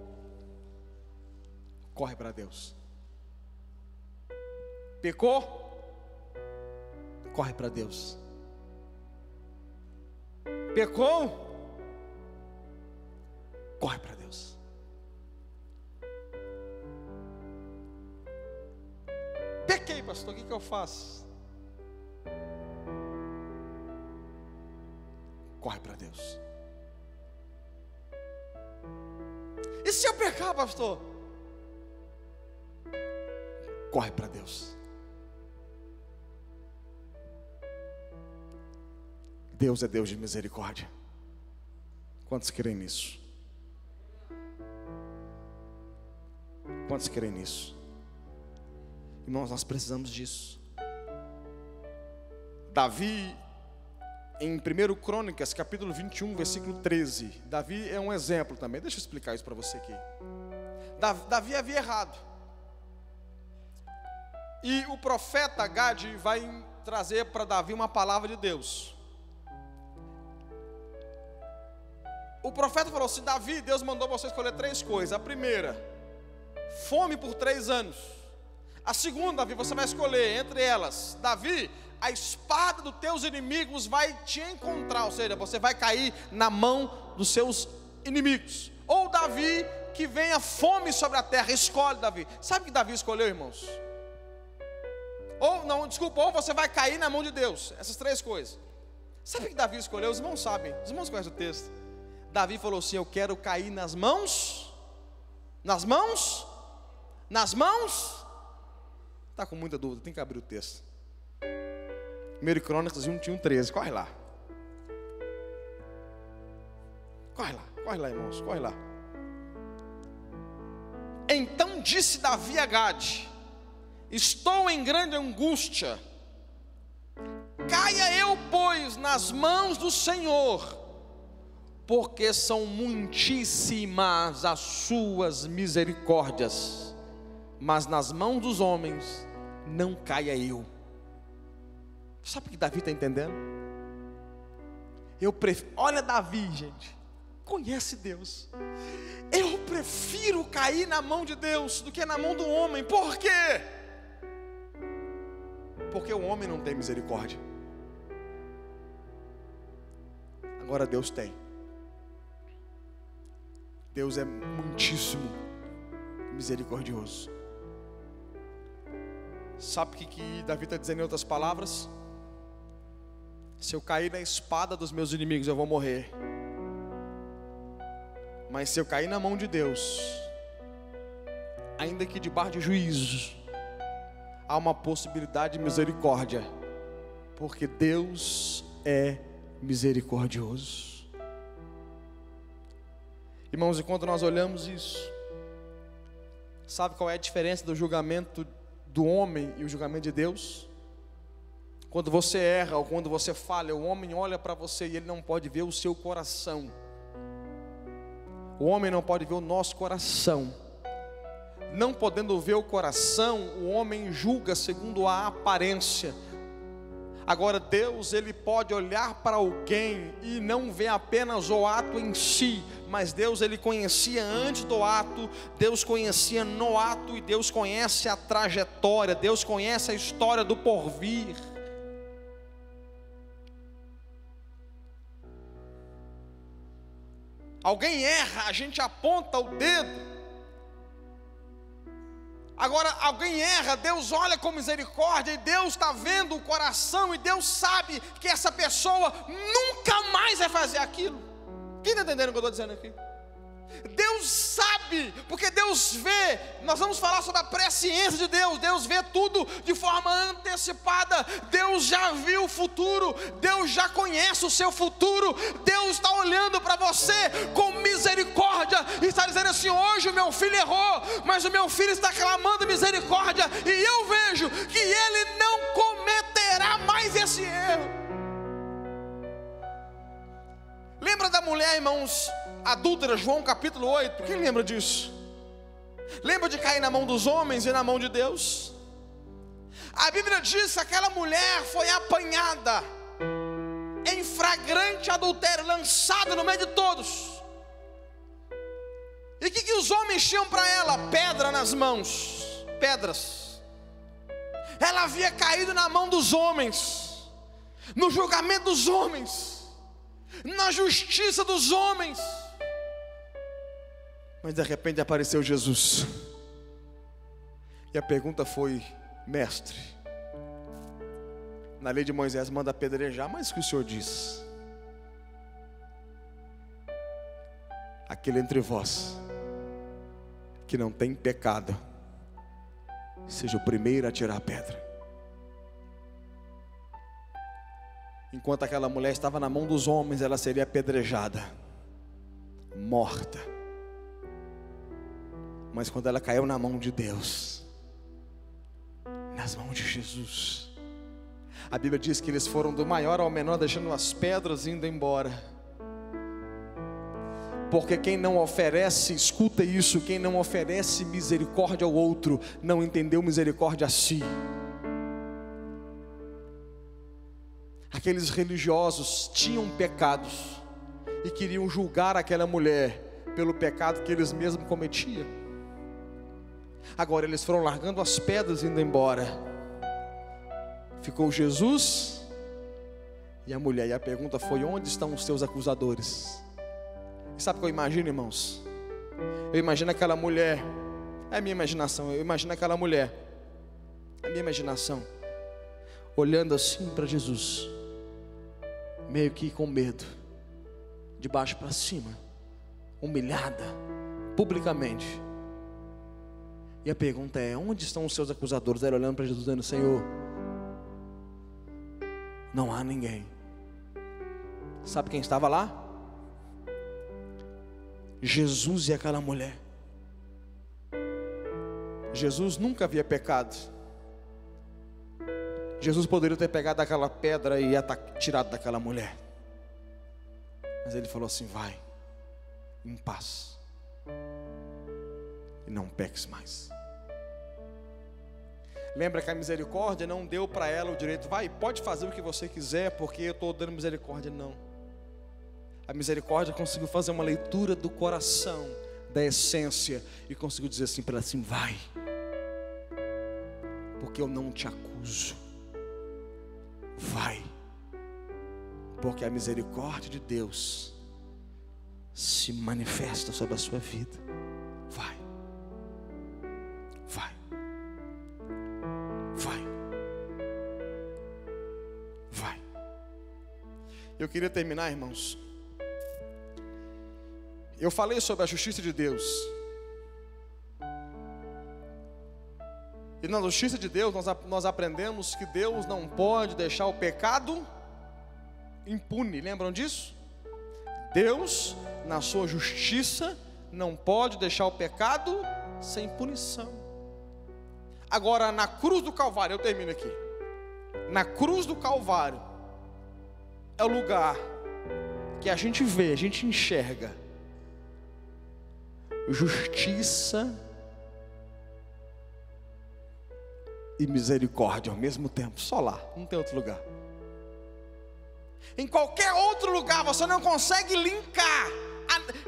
corre para Deus. Pecou? Corre para Deus. Pecou? Corre para Deus. Pequei, pastor, o que eu faço? Corre para Deus. E se eu pecar, pastor? Corre para Deus. Deus é Deus de misericórdia. Quantos creem nisso? Quantos creem nisso? Irmãos, nós precisamos disso. Davi, em 1 Crônicas, capítulo 21, versículo 13. Davi é um exemplo também. Deixa eu explicar isso para você aqui. Davi havia errado. E o profeta Gade vai trazer para Davi uma palavra de Deus. O profeta falou assim: Davi, Deus mandou você escolher 3 coisas. A primeira, fome por 3 anos. A segunda, Davi, você vai escolher entre elas, Davi, a espada dos teus inimigos vai te encontrar, ou seja, você vai cair na mão dos seus inimigos. Ou Davi, que venha fome sobre a terra. Escolhe, Davi. Sabe o que Davi escolheu, irmãos? Ou você vai cair na mão de Deus. Essas 3 coisas. Sabe o que Davi escolheu? Os irmãos sabem, os irmãos conhecem o texto. Davi falou assim: eu quero cair nas mãos. Está com muita dúvida, tem que abrir o texto. 1 Crônicas 21, 13, corre lá. Corre lá, irmãos, corre lá. Então disse Davi a Gade: estou em grande angústia. Caia eu, pois, nas mãos do Senhor, porque são muitíssimas as suas misericórdias, mas nas mãos dos homens não caia eu. Sabe o que Davi está entendendo? Olha Davi, gente, conhece Deus. Eu prefiro cair na mão de Deus do que na mão do homem. Por quê? Porque o homem não tem misericórdia. Agora Deus tem. Deus é muitíssimo misericordioso. Sabe o que Davi está dizendo em outras palavras? Se eu cair na espada dos meus inimigos, eu vou morrer. Mas se eu cair na mão de Deus, ainda que debaixo de juízo, há uma possibilidade de misericórdia, porque Deus é misericordioso. Irmãos, enquanto nós olhamos isso, sabe qual é a diferença do julgamento do homem e o julgamento de Deus? Quando você erra ou quando você falha, o homem olha para você e ele não pode ver o seu coração. O homem não pode ver o nosso coração. Não podendo ver o coração, o homem julga segundo a aparência. Agora Deus, Ele pode olhar para alguém e não ver apenas o ato em si, mas Deus, Ele conhecia antes do ato, Deus conhecia no ato, e Deus conhece a trajetória, Deus conhece a história do porvir. Alguém erra, a gente aponta o dedo. Agora alguém erra, Deus olha com misericórdia, e Deus está vendo o coração, e Deus sabe que essa pessoa nunca mais vai fazer aquilo. Quem está entendendo o que eu estou dizendo aqui? Deus sabe, porque Deus vê. Nós vamos falar sobre a presciência de Deus. Deus vê tudo de forma antecipada. Deus já viu o futuro, Deus já conhece o seu futuro. Deus está olhando para você com misericórdia e está dizendo assim: hoje o meu filho errou, mas o meu filho está clamando misericórdia, e eu vejo que ele não cometerá mais esse erro. Lembra da mulher, irmãos, adúltera, João capítulo 8, quem lembra disso? Lembra de cair na mão dos homens e na mão de Deus? A Bíblia diz que aquela mulher foi apanhada em flagrante adultério, lançada no meio de todos. E o que os homens tinham para ela? Pedra nas mãos, pedras. ela havia caído na mão dos homens, no julgamento dos homens, na justiça dos homens. Mas de repente apareceu Jesus, e a pergunta foi: mestre, na lei de Moisés manda apedrejar, mas o que o Senhor diz? Aquele entre vós que não tem pecado, seja o primeiro a tirar a pedra. Enquanto aquela mulher estava na mão dos homens, ela seria apedrejada, morta. Mas quando ela caiu na mão de Deus, nas mãos de Jesus, a Bíblia diz que eles foram do maior ao menor, deixando as pedras indo embora. Porque quem não oferece, escuta isso, quem não oferece misericórdia ao outro, não entendeu misericórdia a si. Aqueles religiosos tinham pecados e queriam julgar aquela mulher pelo pecado que eles mesmos cometiam. Agora eles foram largando as pedras e indo embora. Ficou Jesus e a mulher, e a pergunta foi: onde estão os teus acusadores? E sabe o que eu imagino, irmãos? Eu imagino aquela mulher, é a minha imaginação, eu imagino aquela mulher, a minha imaginação, olhando assim para Jesus, meio que com medo, de baixo para cima, humilhada, publicamente. E a pergunta é: onde estão os seus acusadores? Ela olhando para Jesus, dizendo: Senhor, não há ninguém. Sabe quem estava lá? Jesus e aquela mulher. Jesus nunca havia pecado. Jesus poderia ter pegado aquela pedra e tirado daquela mulher, mas ele falou assim: vai em paz e não peques mais. Lembra que a misericórdia não deu para ela o direito: vai, pode fazer o que você quiser, porque eu estou dando misericórdia. Não. A misericórdia conseguiu fazer uma leitura do coração, da essência, e conseguiu dizer assim para ela assim: vai, porque eu não te acuso. Vai, porque a misericórdia de Deus se manifesta sobre a sua vida. Vai, vai, vai, vai. Eu queria terminar, irmãos. Eu falei sobre a justiça de Deus. E na justiça de Deus nós aprendemos que Deus não pode deixar o pecado impune. Lembram disso? Deus, na sua justiça, não pode deixar o pecado sem punição. Agora, na cruz do Calvário, eu termino aqui. Na cruz do Calvário é o lugar que a gente vê, a gente enxerga justiça e misericórdia ao mesmo tempo. Só lá, não tem outro lugar. Em qualquer outro lugar você não consegue linkar,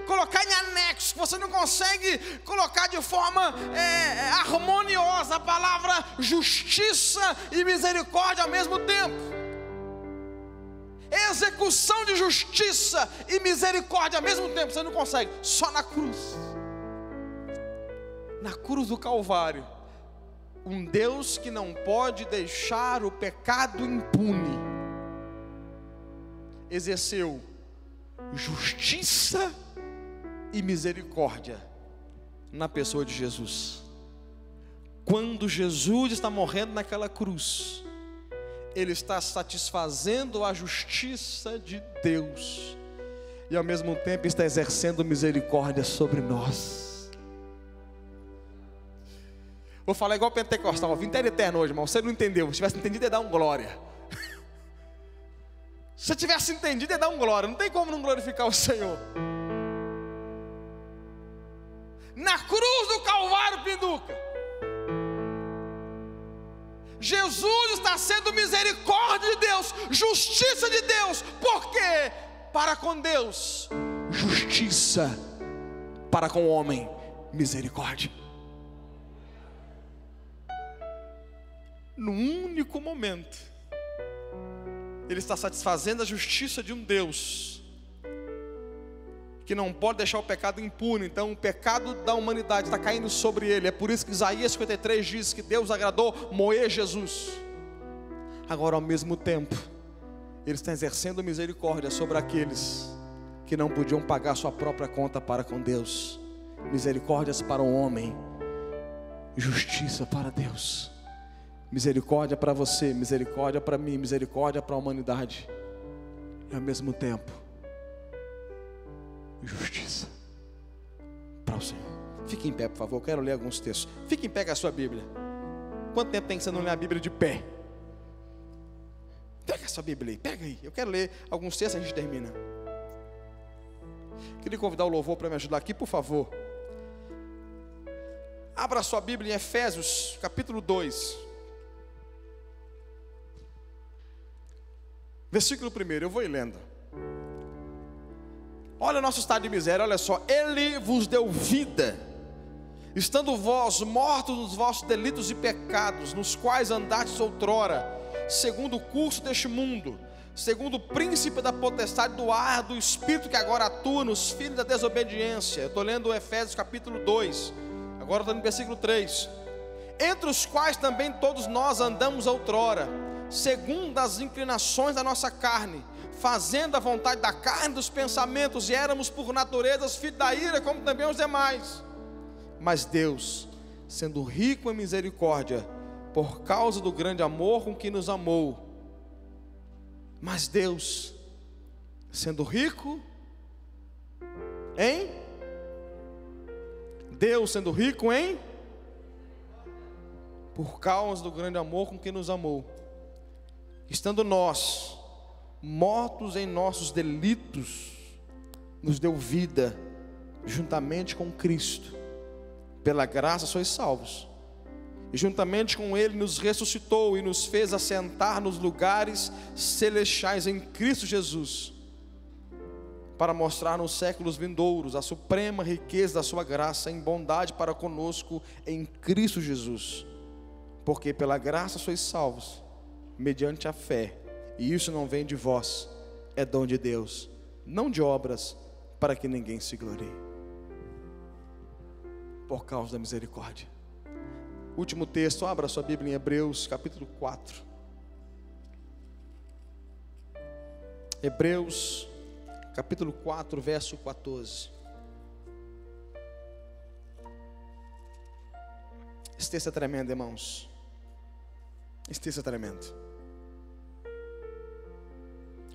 colocar em anexo, você não consegue colocar de forma harmoniosa a palavra justiça e misericórdia ao mesmo tempo. Execução de justiça e misericórdia ao mesmo tempo você não consegue, só na cruz. Na cruz do Calvário, um Deus que não pode deixar o pecado impune, exerceu justiça e misericórdia na pessoa de Jesus. Quando Jesus está morrendo naquela cruz, Ele está satisfazendo a justiça de Deus e ao mesmo tempo está exercendo misericórdia sobre nós. Vou falar igual pentecostal, vim até eterno hoje, irmão. Você não entendeu, se tivesse entendido ia dar um glória. Se tivesse entendido ia dar um glória. Não tem como não glorificar o Senhor. Na cruz do Calvário, Pinduca, Jesus está sendo misericórdia de Deus, justiça de Deus. Por quê? Para com Deus, justiça; para com o homem, misericórdia. no único momento, Ele está satisfazendo a justiça de um Deus que não pode deixar o pecado impune. Então o pecado da humanidade está caindo sobre Ele. É por isso que Isaías 53 diz que Deus agradou moer Jesus. Agora, ao mesmo tempo, Ele está exercendo misericórdia sobre aqueles que não podiam pagar sua própria conta para com Deus. Misericórdias para o homem, justiça para Deus. Misericórdia para você, misericórdia para mim, misericórdia para a humanidade. E ao mesmo tempo, justiça para o Senhor. Fique em pé, por favor, eu quero ler alguns textos. Fique em pé com a sua Bíblia. Quanto tempo tem que você não lê a Bíblia de pé? Pega a sua Bíblia aí, pega aí. Eu quero ler alguns textos e a gente termina. Queria convidar o louvor para me ajudar aqui, por favor. Abra a sua Bíblia em Efésios, capítulo 2. Versículo 1, eu vou ir lendo. Olha o nosso estado de miséria, olha só. Ele vos deu vida, estando vós mortos nos vossos delitos e pecados, nos quais andastes outrora, segundo o curso deste mundo, segundo o príncipe da potestade do ar, do espírito que agora atua nos filhos da desobediência. Eu estou lendo Efésios capítulo 2, agora estou no versículo 3. Entre os quais também todos nós andamos outrora, segundo as inclinações da nossa carne, fazendo a vontade da carne, dos pensamentos, e éramos por natureza filhos da ira, como também os demais. Mas Deus, sendo rico em misericórdia, por causa do grande amor com que nos amou. Mas Deus, sendo rico em Deus sendo rico em por causa do grande amor com que nos amou, estando nós mortos em nossos delitos, nos deu vida juntamente com Cristo. Pela graça sois salvos, e juntamente com Ele nos ressuscitou e nos fez assentar nos lugares celestiais em Cristo Jesus, para mostrar nos séculos vindouros a suprema riqueza da sua graça em bondade para conosco em Cristo Jesus. Porque pela graça sois salvos, mediante a fé, e isso não vem de vós, é dom de Deus, não de obras, para que ninguém se glorie. Por causa da misericórdia. Último texto, abra sua Bíblia em Hebreus capítulo 4. Hebreus capítulo 4, verso 14. Esse texto é tremendo, irmãos. Esse texto é tremendo.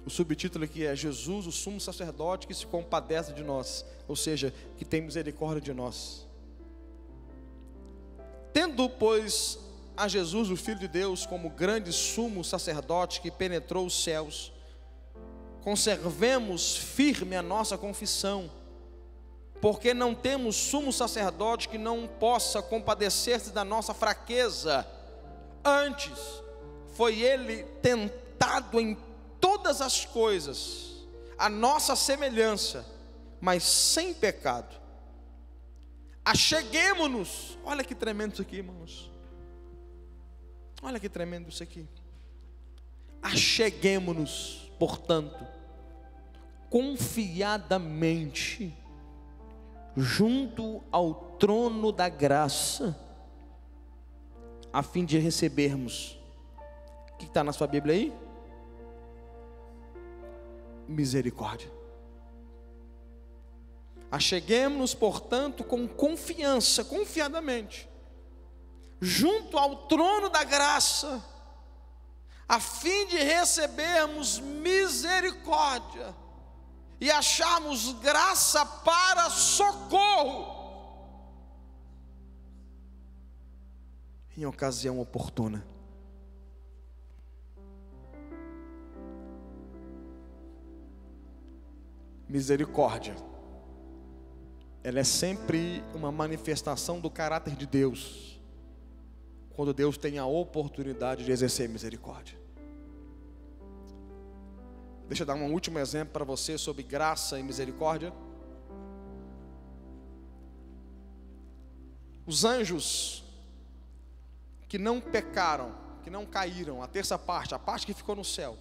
O subtítulo aqui é Jesus, o sumo sacerdote que se compadece de nós, ou seja, que tem misericórdia de nós. Tendo, pois, a Jesus, o Filho de Deus, como grande sumo sacerdote que penetrou os céus, conservemos firme a nossa confissão, porque não temos sumo sacerdote que não possa compadecer-se da nossa fraqueza. Antes, foi ele tentado em todas as coisas, a nossa semelhança, mas sem pecado. Acheguemo-nos. Olha que tremendo isso aqui, irmãos. Olha que tremendo isso aqui. Acheguemo-nos, portanto, confiadamente junto ao trono da graça, a fim de recebermos. O que está na sua Bíblia aí? Misericórdia. Acheguemo-nos, portanto, com confiança, confiadamente, junto ao trono da graça, a fim de recebermos misericórdia e acharmos graça para socorro em ocasião oportuna. Misericórdia, ela é sempre uma manifestação do caráter de Deus, quando Deus tem a oportunidade de exercer misericórdia. Deixa eu dar um último exemplo para você sobre graça e misericórdia. Os anjos que não pecaram que não caíram, a terça parte, a parte que ficou no céu.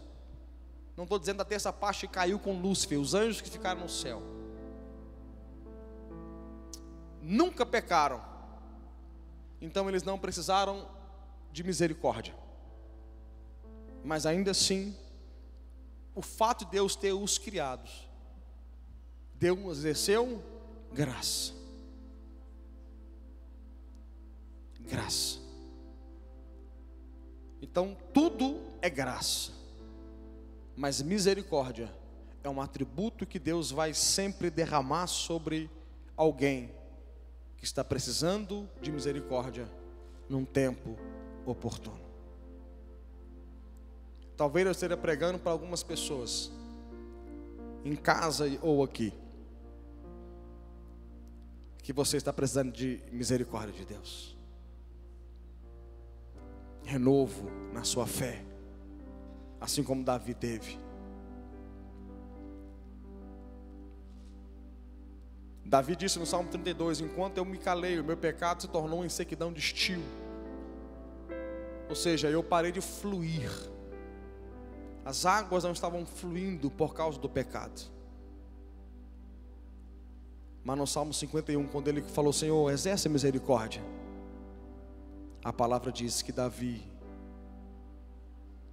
Não estou dizendo a terça parte que caiu com Lúcifer, os anjos que ficaram no céu. Nunca pecaram. Então eles não precisaram de misericórdia. Mas ainda assim, o fato de Deus ter os criados, Deus exerceu graça. Graça. Então tudo é graça. Mas misericórdia é um atributo que Deus vai sempre derramar sobre alguém que está precisando de misericórdia num tempo oportuno. Talvez eu esteja pregando para algumas pessoas, em casa ou aqui, que você está precisando de misericórdia de Deus. Renovo na sua fé, assim como Davi teve. Davi disse no Salmo 32: enquanto eu me calei, o meu pecado se tornou em sequidão de estio. Ou seja, eu parei de fluir. As águas não estavam fluindo por causa do pecado. Mas no Salmo 51, quando ele falou: Senhor, exerce a misericórdia, a palavra diz que Davi,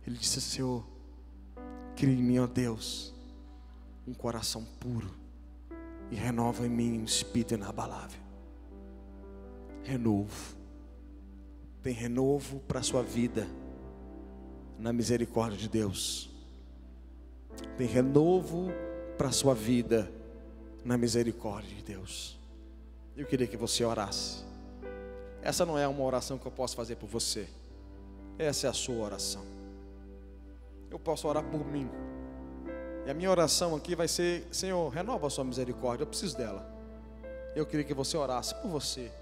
ele disse: Senhor, cria em mim, ó Deus, um coração puro, e renova em mim um espírito inabalável. Renovo. Tem renovo para a sua vida na misericórdia de Deus. Tem renovo para a sua vida na misericórdia de Deus. Eu queria que você orasse. Essa não é uma oração que eu posso fazer por você. Essa é a sua oração. Eu posso orar por mim. E a minha oração aqui vai ser: Senhor, renova a sua misericórdia, eu preciso dela. Eu queria que você orasse por você.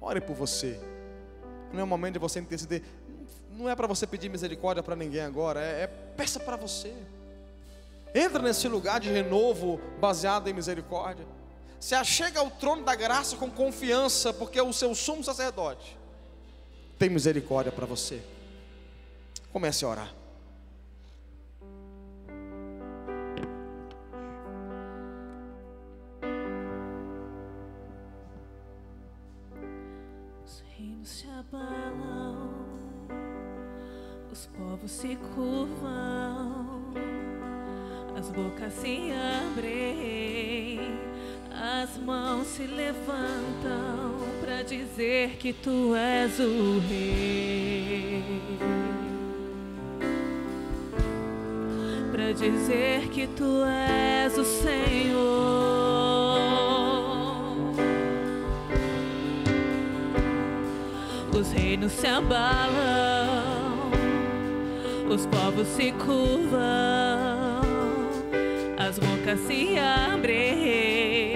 Ore por você. Não é o momento de você interceder. Não é para você pedir misericórdia para ninguém agora. Peça para você. Entra nesse lugar de renovo baseado em misericórdia. Se achega ao trono da graça com confiança, porque o seu sumo sacerdote tem misericórdia para você. Comece a orar. Os reinos se abalam, os povos se curvam, as bocas se abrem, as mãos se levantam para dizer que tu és o rei, para dizer que tu és o Senhor. Os reinos se abalam, os povos se curvam, as bocas se abrem,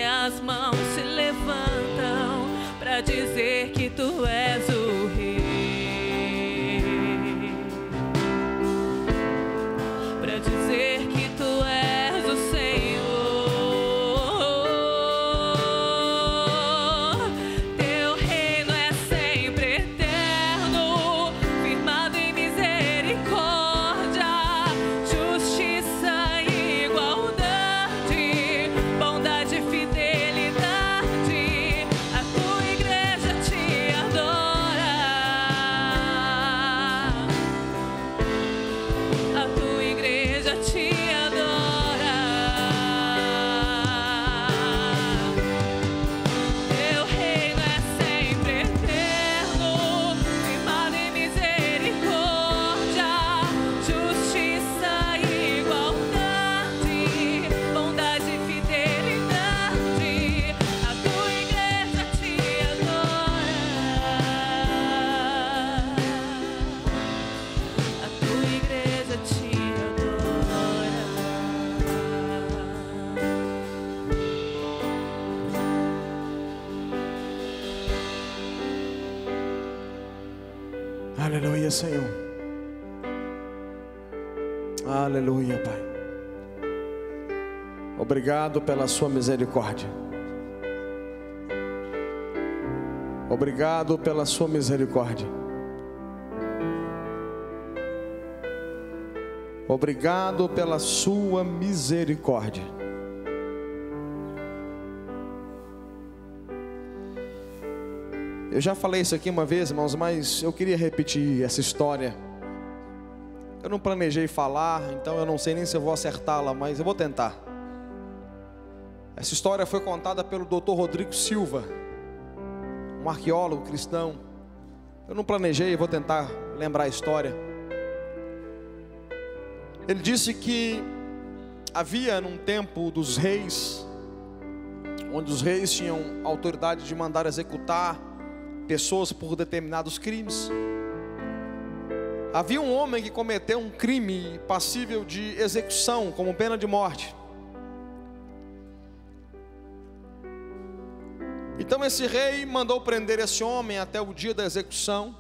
as mãos se levantam para dizer que tu és o rei, para dizer que tu és o Senhor. Teu reino é sempre eterno, firmado em misericórdia, justiça e igualdade, bondade e fidelidade. A tua igreja te adora, a tua igreja te adora. Teu reino é sempre eterno, firmado em misericórdia, justiça e igualdade, bondade e fidelidade. A tua igreja te adora, a tua igreja te adora. Aleluia, Senhor. Aleluia, Pai. Obrigado pela sua misericórdia. Obrigado pela sua misericórdia. Obrigado pela sua misericórdia. Eu já falei isso aqui uma vez, irmãos, mas eu queria repetir essa história. Eu não planejei falar, então eu não sei nem se eu vou acertá-la, mas eu vou tentar. Essa história foi contada pelo Dr. Rodrigo Silva, um arqueólogo cristão. Eu não planejei, eu vou tentar lembrar a história. Ele disse que havia num tempo dos reis, onde os reis tinham autoridade de mandar executar pessoas por determinados crimes. Havia um homem que cometeu um crime passível de execução, como pena de morte. Então esse rei mandou prender esse homem até o dia da execução.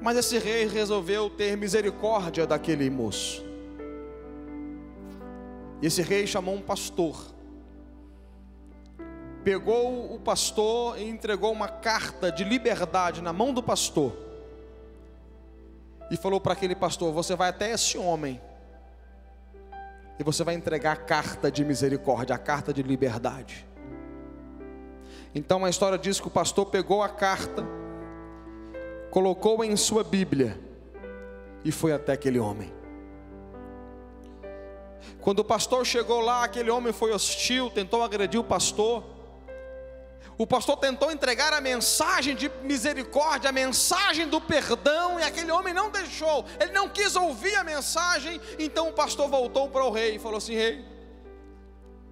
Mas esse rei resolveu ter misericórdia daquele moço. E esse rei chamou um pastor. Pegou o pastor e entregou uma carta de liberdade na mão do pastor. E falou para aquele pastor: você vai até esse homem e você vai entregar a carta de misericórdia, a carta de liberdade. Então a história diz que o pastor pegou a carta, colocou em sua Bíblia e foi até aquele homem. Quando o pastor chegou lá, aquele homem foi hostil, tentou agredir o pastor. O pastor tentou entregar a mensagem de misericórdia, a mensagem do perdão, e aquele homem não deixou, ele não quis ouvir a mensagem. Então o pastor voltou para o rei e falou assim: rei,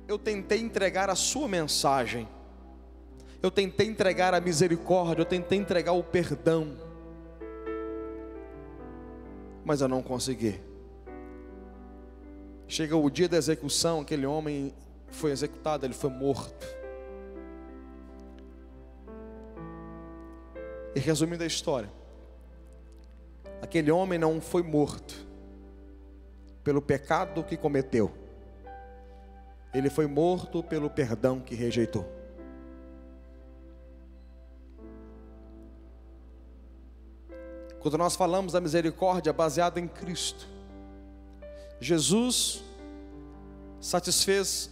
eu tentei entregar a sua mensagem, eu tentei entregar a misericórdia, eu tentei entregar o perdão, mas eu não consegui. Chega o dia da execução, aquele homem foi executado, ele foi morto. E resumindo a história, aquele homem não foi morto pelo pecado que cometeu, ele foi morto pelo perdão que rejeitou. Quando nós falamos da misericórdia baseada em Cristo, Jesus satisfez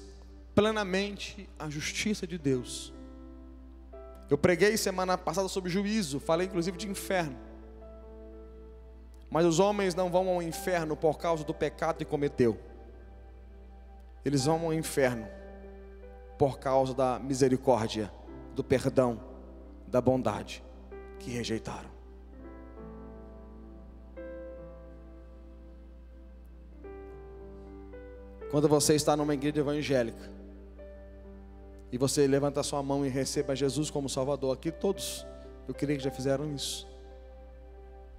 plenamente a justiça de Deus. Eu preguei semana passada sobre juízo, falei inclusive de inferno. Mas os homens não vão ao inferno por causa do pecado que cometeu. Eles vão ao inferno por causa da misericórdia, do perdão, da bondade que rejeitaram. Quando você está numa igreja evangélica e você levanta a sua mão e receba Jesus como Salvador, aqui todos, eu creio que já fizeram isso,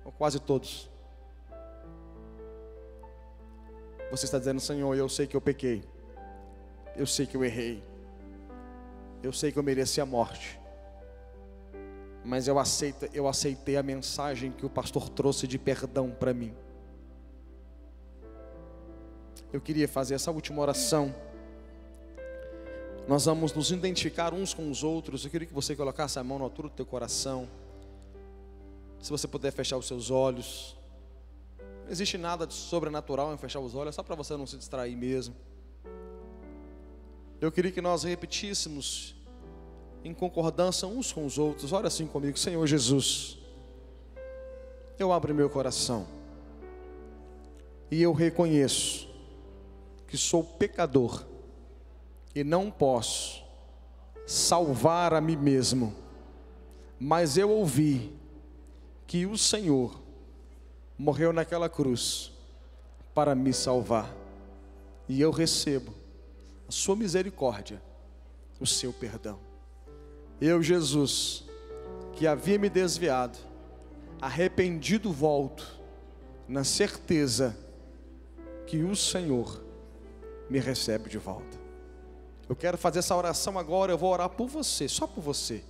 ou quase todos. Você está dizendo: Senhor, eu sei que eu pequei, eu sei que eu errei, eu sei que eu mereci a morte, mas eu aceitei a mensagem que o pastor trouxe de perdão para mim. Eu queria fazer essa última oração. Nós vamos nos identificar uns com os outros. Eu queria que você colocasse a mão na altura do teu coração. Se você puder fechar os seus olhos. Não existe nada de sobrenatural em fechar os olhos, é só para você não se distrair mesmo. Eu queria que nós repetíssemos em concordância uns com os outros. Ora assim comigo: Senhor Jesus, eu abro meu coração e eu reconheço que sou pecador e não posso salvar a mim mesmo, mas eu ouvi que o Senhor morreu naquela cruz para me salvar, e eu recebo a sua misericórdia, o seu perdão. Eu, Jesus, que havia me desviado, arrependido, volto na certeza que o Senhor me recebe de volta. Eu quero fazer essa oração agora. Eu vou orar por você, só por você.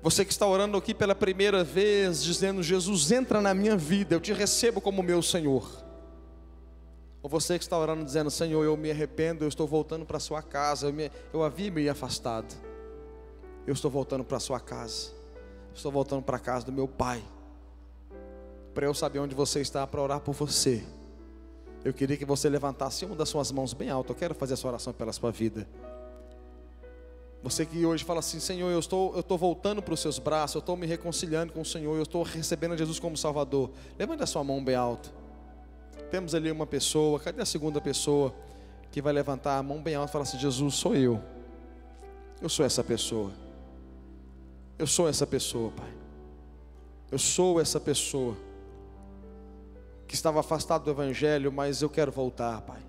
Você que está orando aqui pela primeira vez, dizendo: Jesus, entra na minha vida, eu te recebo como meu Senhor. Ou você que está orando dizendo: Senhor, eu me arrependo, eu estou voltando para a sua casa, eu havia me afastado, eu estou voltando para a sua casa, estou voltando para a casa do meu Pai. para eu saber onde você está, para orar por você, eu queria que você levantasse uma das suas mãos bem alto. Eu quero fazer essa oração pela sua vida. Você que hoje fala assim: Senhor, eu estou voltando para os seus braços, eu estou me reconciliando com o Senhor, eu estou recebendo Jesus como Salvador. Levante a sua mão bem alto. Temos ali uma pessoa, cadê a segunda pessoa que vai levantar a mão bem alta e falar assim: Jesus, sou eu. Eu sou essa pessoa. Eu sou essa pessoa, Pai. Eu sou essa pessoa que estava afastado do Evangelho, mas eu quero voltar, Pai.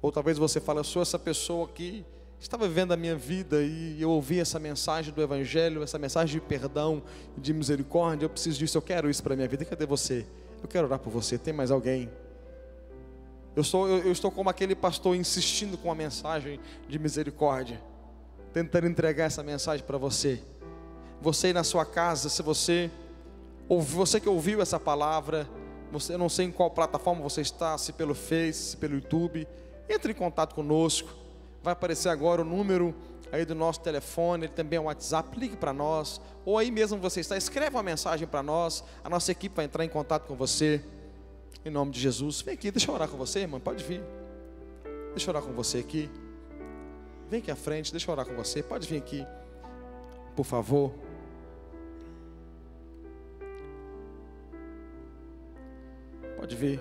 Ou talvez você fale: eu sou essa pessoa que estava vivendo a minha vida e eu ouvi essa mensagem do Evangelho, essa mensagem de perdão, de misericórdia, eu preciso disso, eu quero isso para a minha vida. Cadê você? Eu quero orar por você. Tem mais alguém? Eu estou como aquele pastor insistindo com a mensagem de misericórdia, tentando entregar essa mensagem para você. Você aí na sua casa, se você que ouviu essa palavra, eu não sei em qual plataforma você está, se pelo Face, se pelo YouTube, entre em contato conosco. Vai aparecer agora o número aí do nosso telefone, ele também é um WhatsApp, ligue para nós, ou aí mesmo você está, escreve uma mensagem para nós, a nossa equipe vai entrar em contato com você, em nome de Jesus. Vem aqui, deixa eu orar com você, irmão, pode vir, deixa eu orar com você aqui, vem aqui à frente, deixa eu orar com você, pode vir aqui, por favor. Pode vir.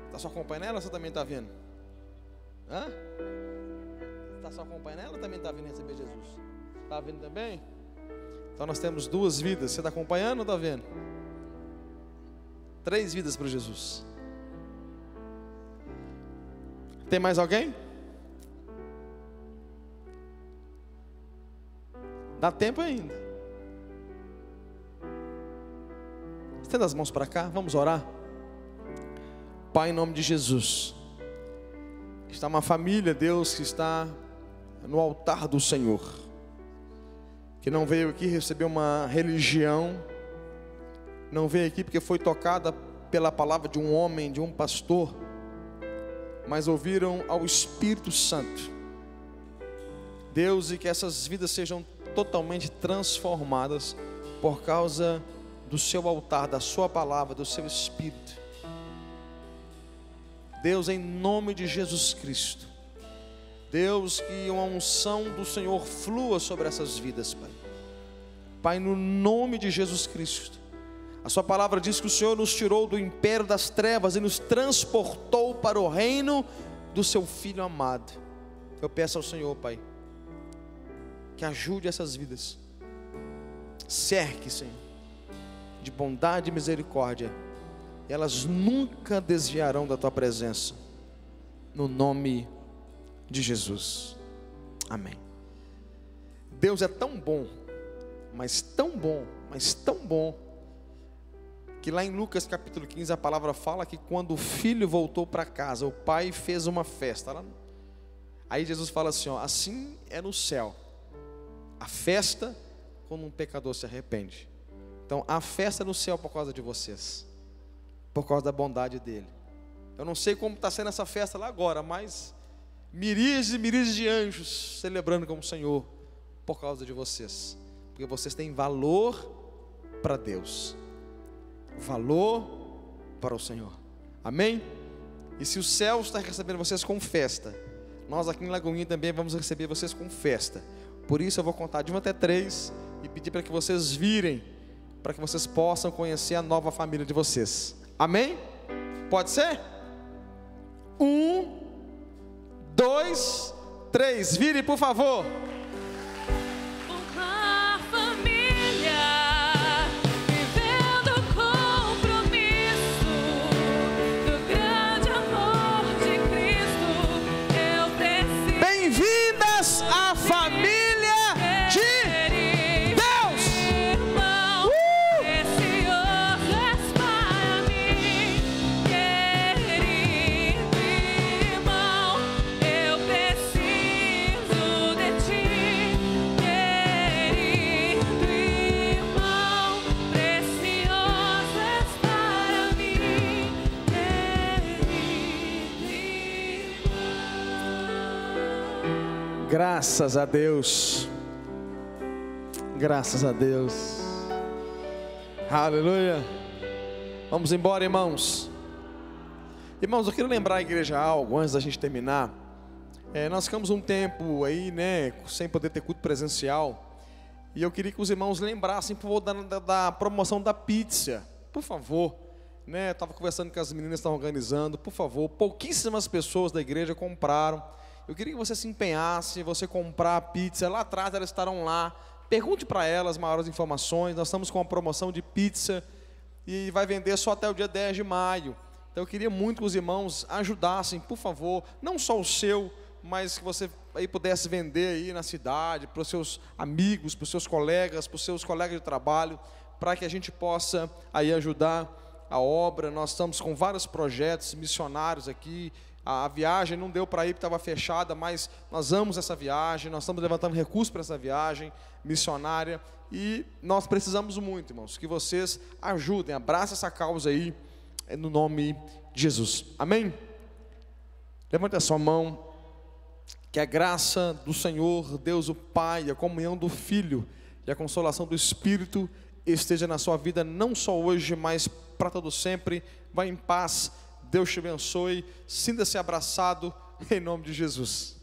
Está só acompanhando ela ou você também está vindo? Hã? Está só acompanhando ela ou também está vindo receber Jesus? Está vindo também? Então nós temos 2 vidas. Você está acompanhando ou está vendo? 3 vidas para Jesus. Tem mais alguém? Dá tempo ainda. Estenda as mãos para cá, vamos orar. Pai, em nome de Jesus, está uma família, Deus, que está no altar do Senhor, que não veio aqui receber uma religião, não veio aqui porque foi tocada pela palavra de um homem, de um pastor, mas ouviram ao Espírito Santo, Deus, e que essas vidas sejam totalmente transformadas por causa do seu altar, da sua palavra, do seu Espírito. Deus, em nome de Jesus Cristo, Deus, que uma unção do Senhor flua sobre essas vidas, Pai. Pai, no nome de Jesus Cristo, a sua palavra diz que o Senhor nos tirou do império das trevas e nos transportou para o reino do seu Filho amado. Eu peço ao Senhor, Pai, que ajude essas vidas, cerque, Senhor, de bondade e misericórdia, e elas nunca desviarão da tua presença, no nome de Jesus, amém. Deus é tão bom, mas tão bom, mas tão bom, que lá em Lucas capítulo 15 a palavra fala que quando o filho voltou para casa, o pai fez uma festa. Aí Jesus fala assim, ó, assim é no céu, a festa quando um pecador se arrepende. Então a festa no céu por causa de vocês, por causa da bondade dele. Eu não sei como está sendo essa festa lá agora, mas miríades e miríades de anjos celebrando como o Senhor, por causa de vocês, porque vocês têm valor para Deus, valor para o Senhor, amém? E se o céu está recebendo vocês com festa, nós aqui em Lagoinha também vamos receber vocês com festa. Por isso eu vou contar de 1 até 3 e pedir para que vocês virem, para que vocês possam conhecer a nova família de vocês, amém? Pode ser? 1, 2, 3, vire por favor. Uma família vivendo o compromisso do grande amor de Cristo. Eu preciso. Bem-vindas à família de Deus. Irmão, precioso és para mim, querido irmão. Eu preciso de ti, querido irmão. Precioso és para mim, querido irmão. Graças a Deus, graças a Deus. Aleluia. Vamos embora, irmãos. Irmãos, eu quero lembrar a igreja algo antes da gente terminar. Nós ficamos um tempo aí, né, sem poder ter culto presencial. E eu queria que os irmãos lembrassem, por favor, da promoção da pizza. Por favor, né, eu estava conversando com as meninas que estão organizando. Por favor, pouquíssimas pessoas da igreja compraram. Eu queria que você se empenhasse, você comprar a pizza. Lá atrás elas estarão lá. Pergunte para elas maiores informações. Nós estamos com uma promoção de pizza e vai vender só até o dia 10 de maio. Então eu queria muito que os irmãos ajudassem, por favor, não só o seu, mas que você aí pudesse vender aí na cidade, para os seus amigos, para os seus colegas de trabalho, para que a gente possa aí ajudar a obra. Nós estamos com vários projetos missionários aqui. A viagem não deu para ir porque estava fechada, mas nós amamos essa viagem, nós estamos levantando recursos para essa viagem missionária e nós precisamos muito, irmãos, que vocês ajudem, abracem essa causa aí, no nome de Jesus. Amém? Levante a sua mão. Que a graça do Senhor, Deus o Pai, a comunhão do Filho e a consolação do Espírito esteja na sua vida, não só hoje, mas para todo sempre. Vá em paz, Deus te abençoe, sinta-se abraçado, em nome de Jesus.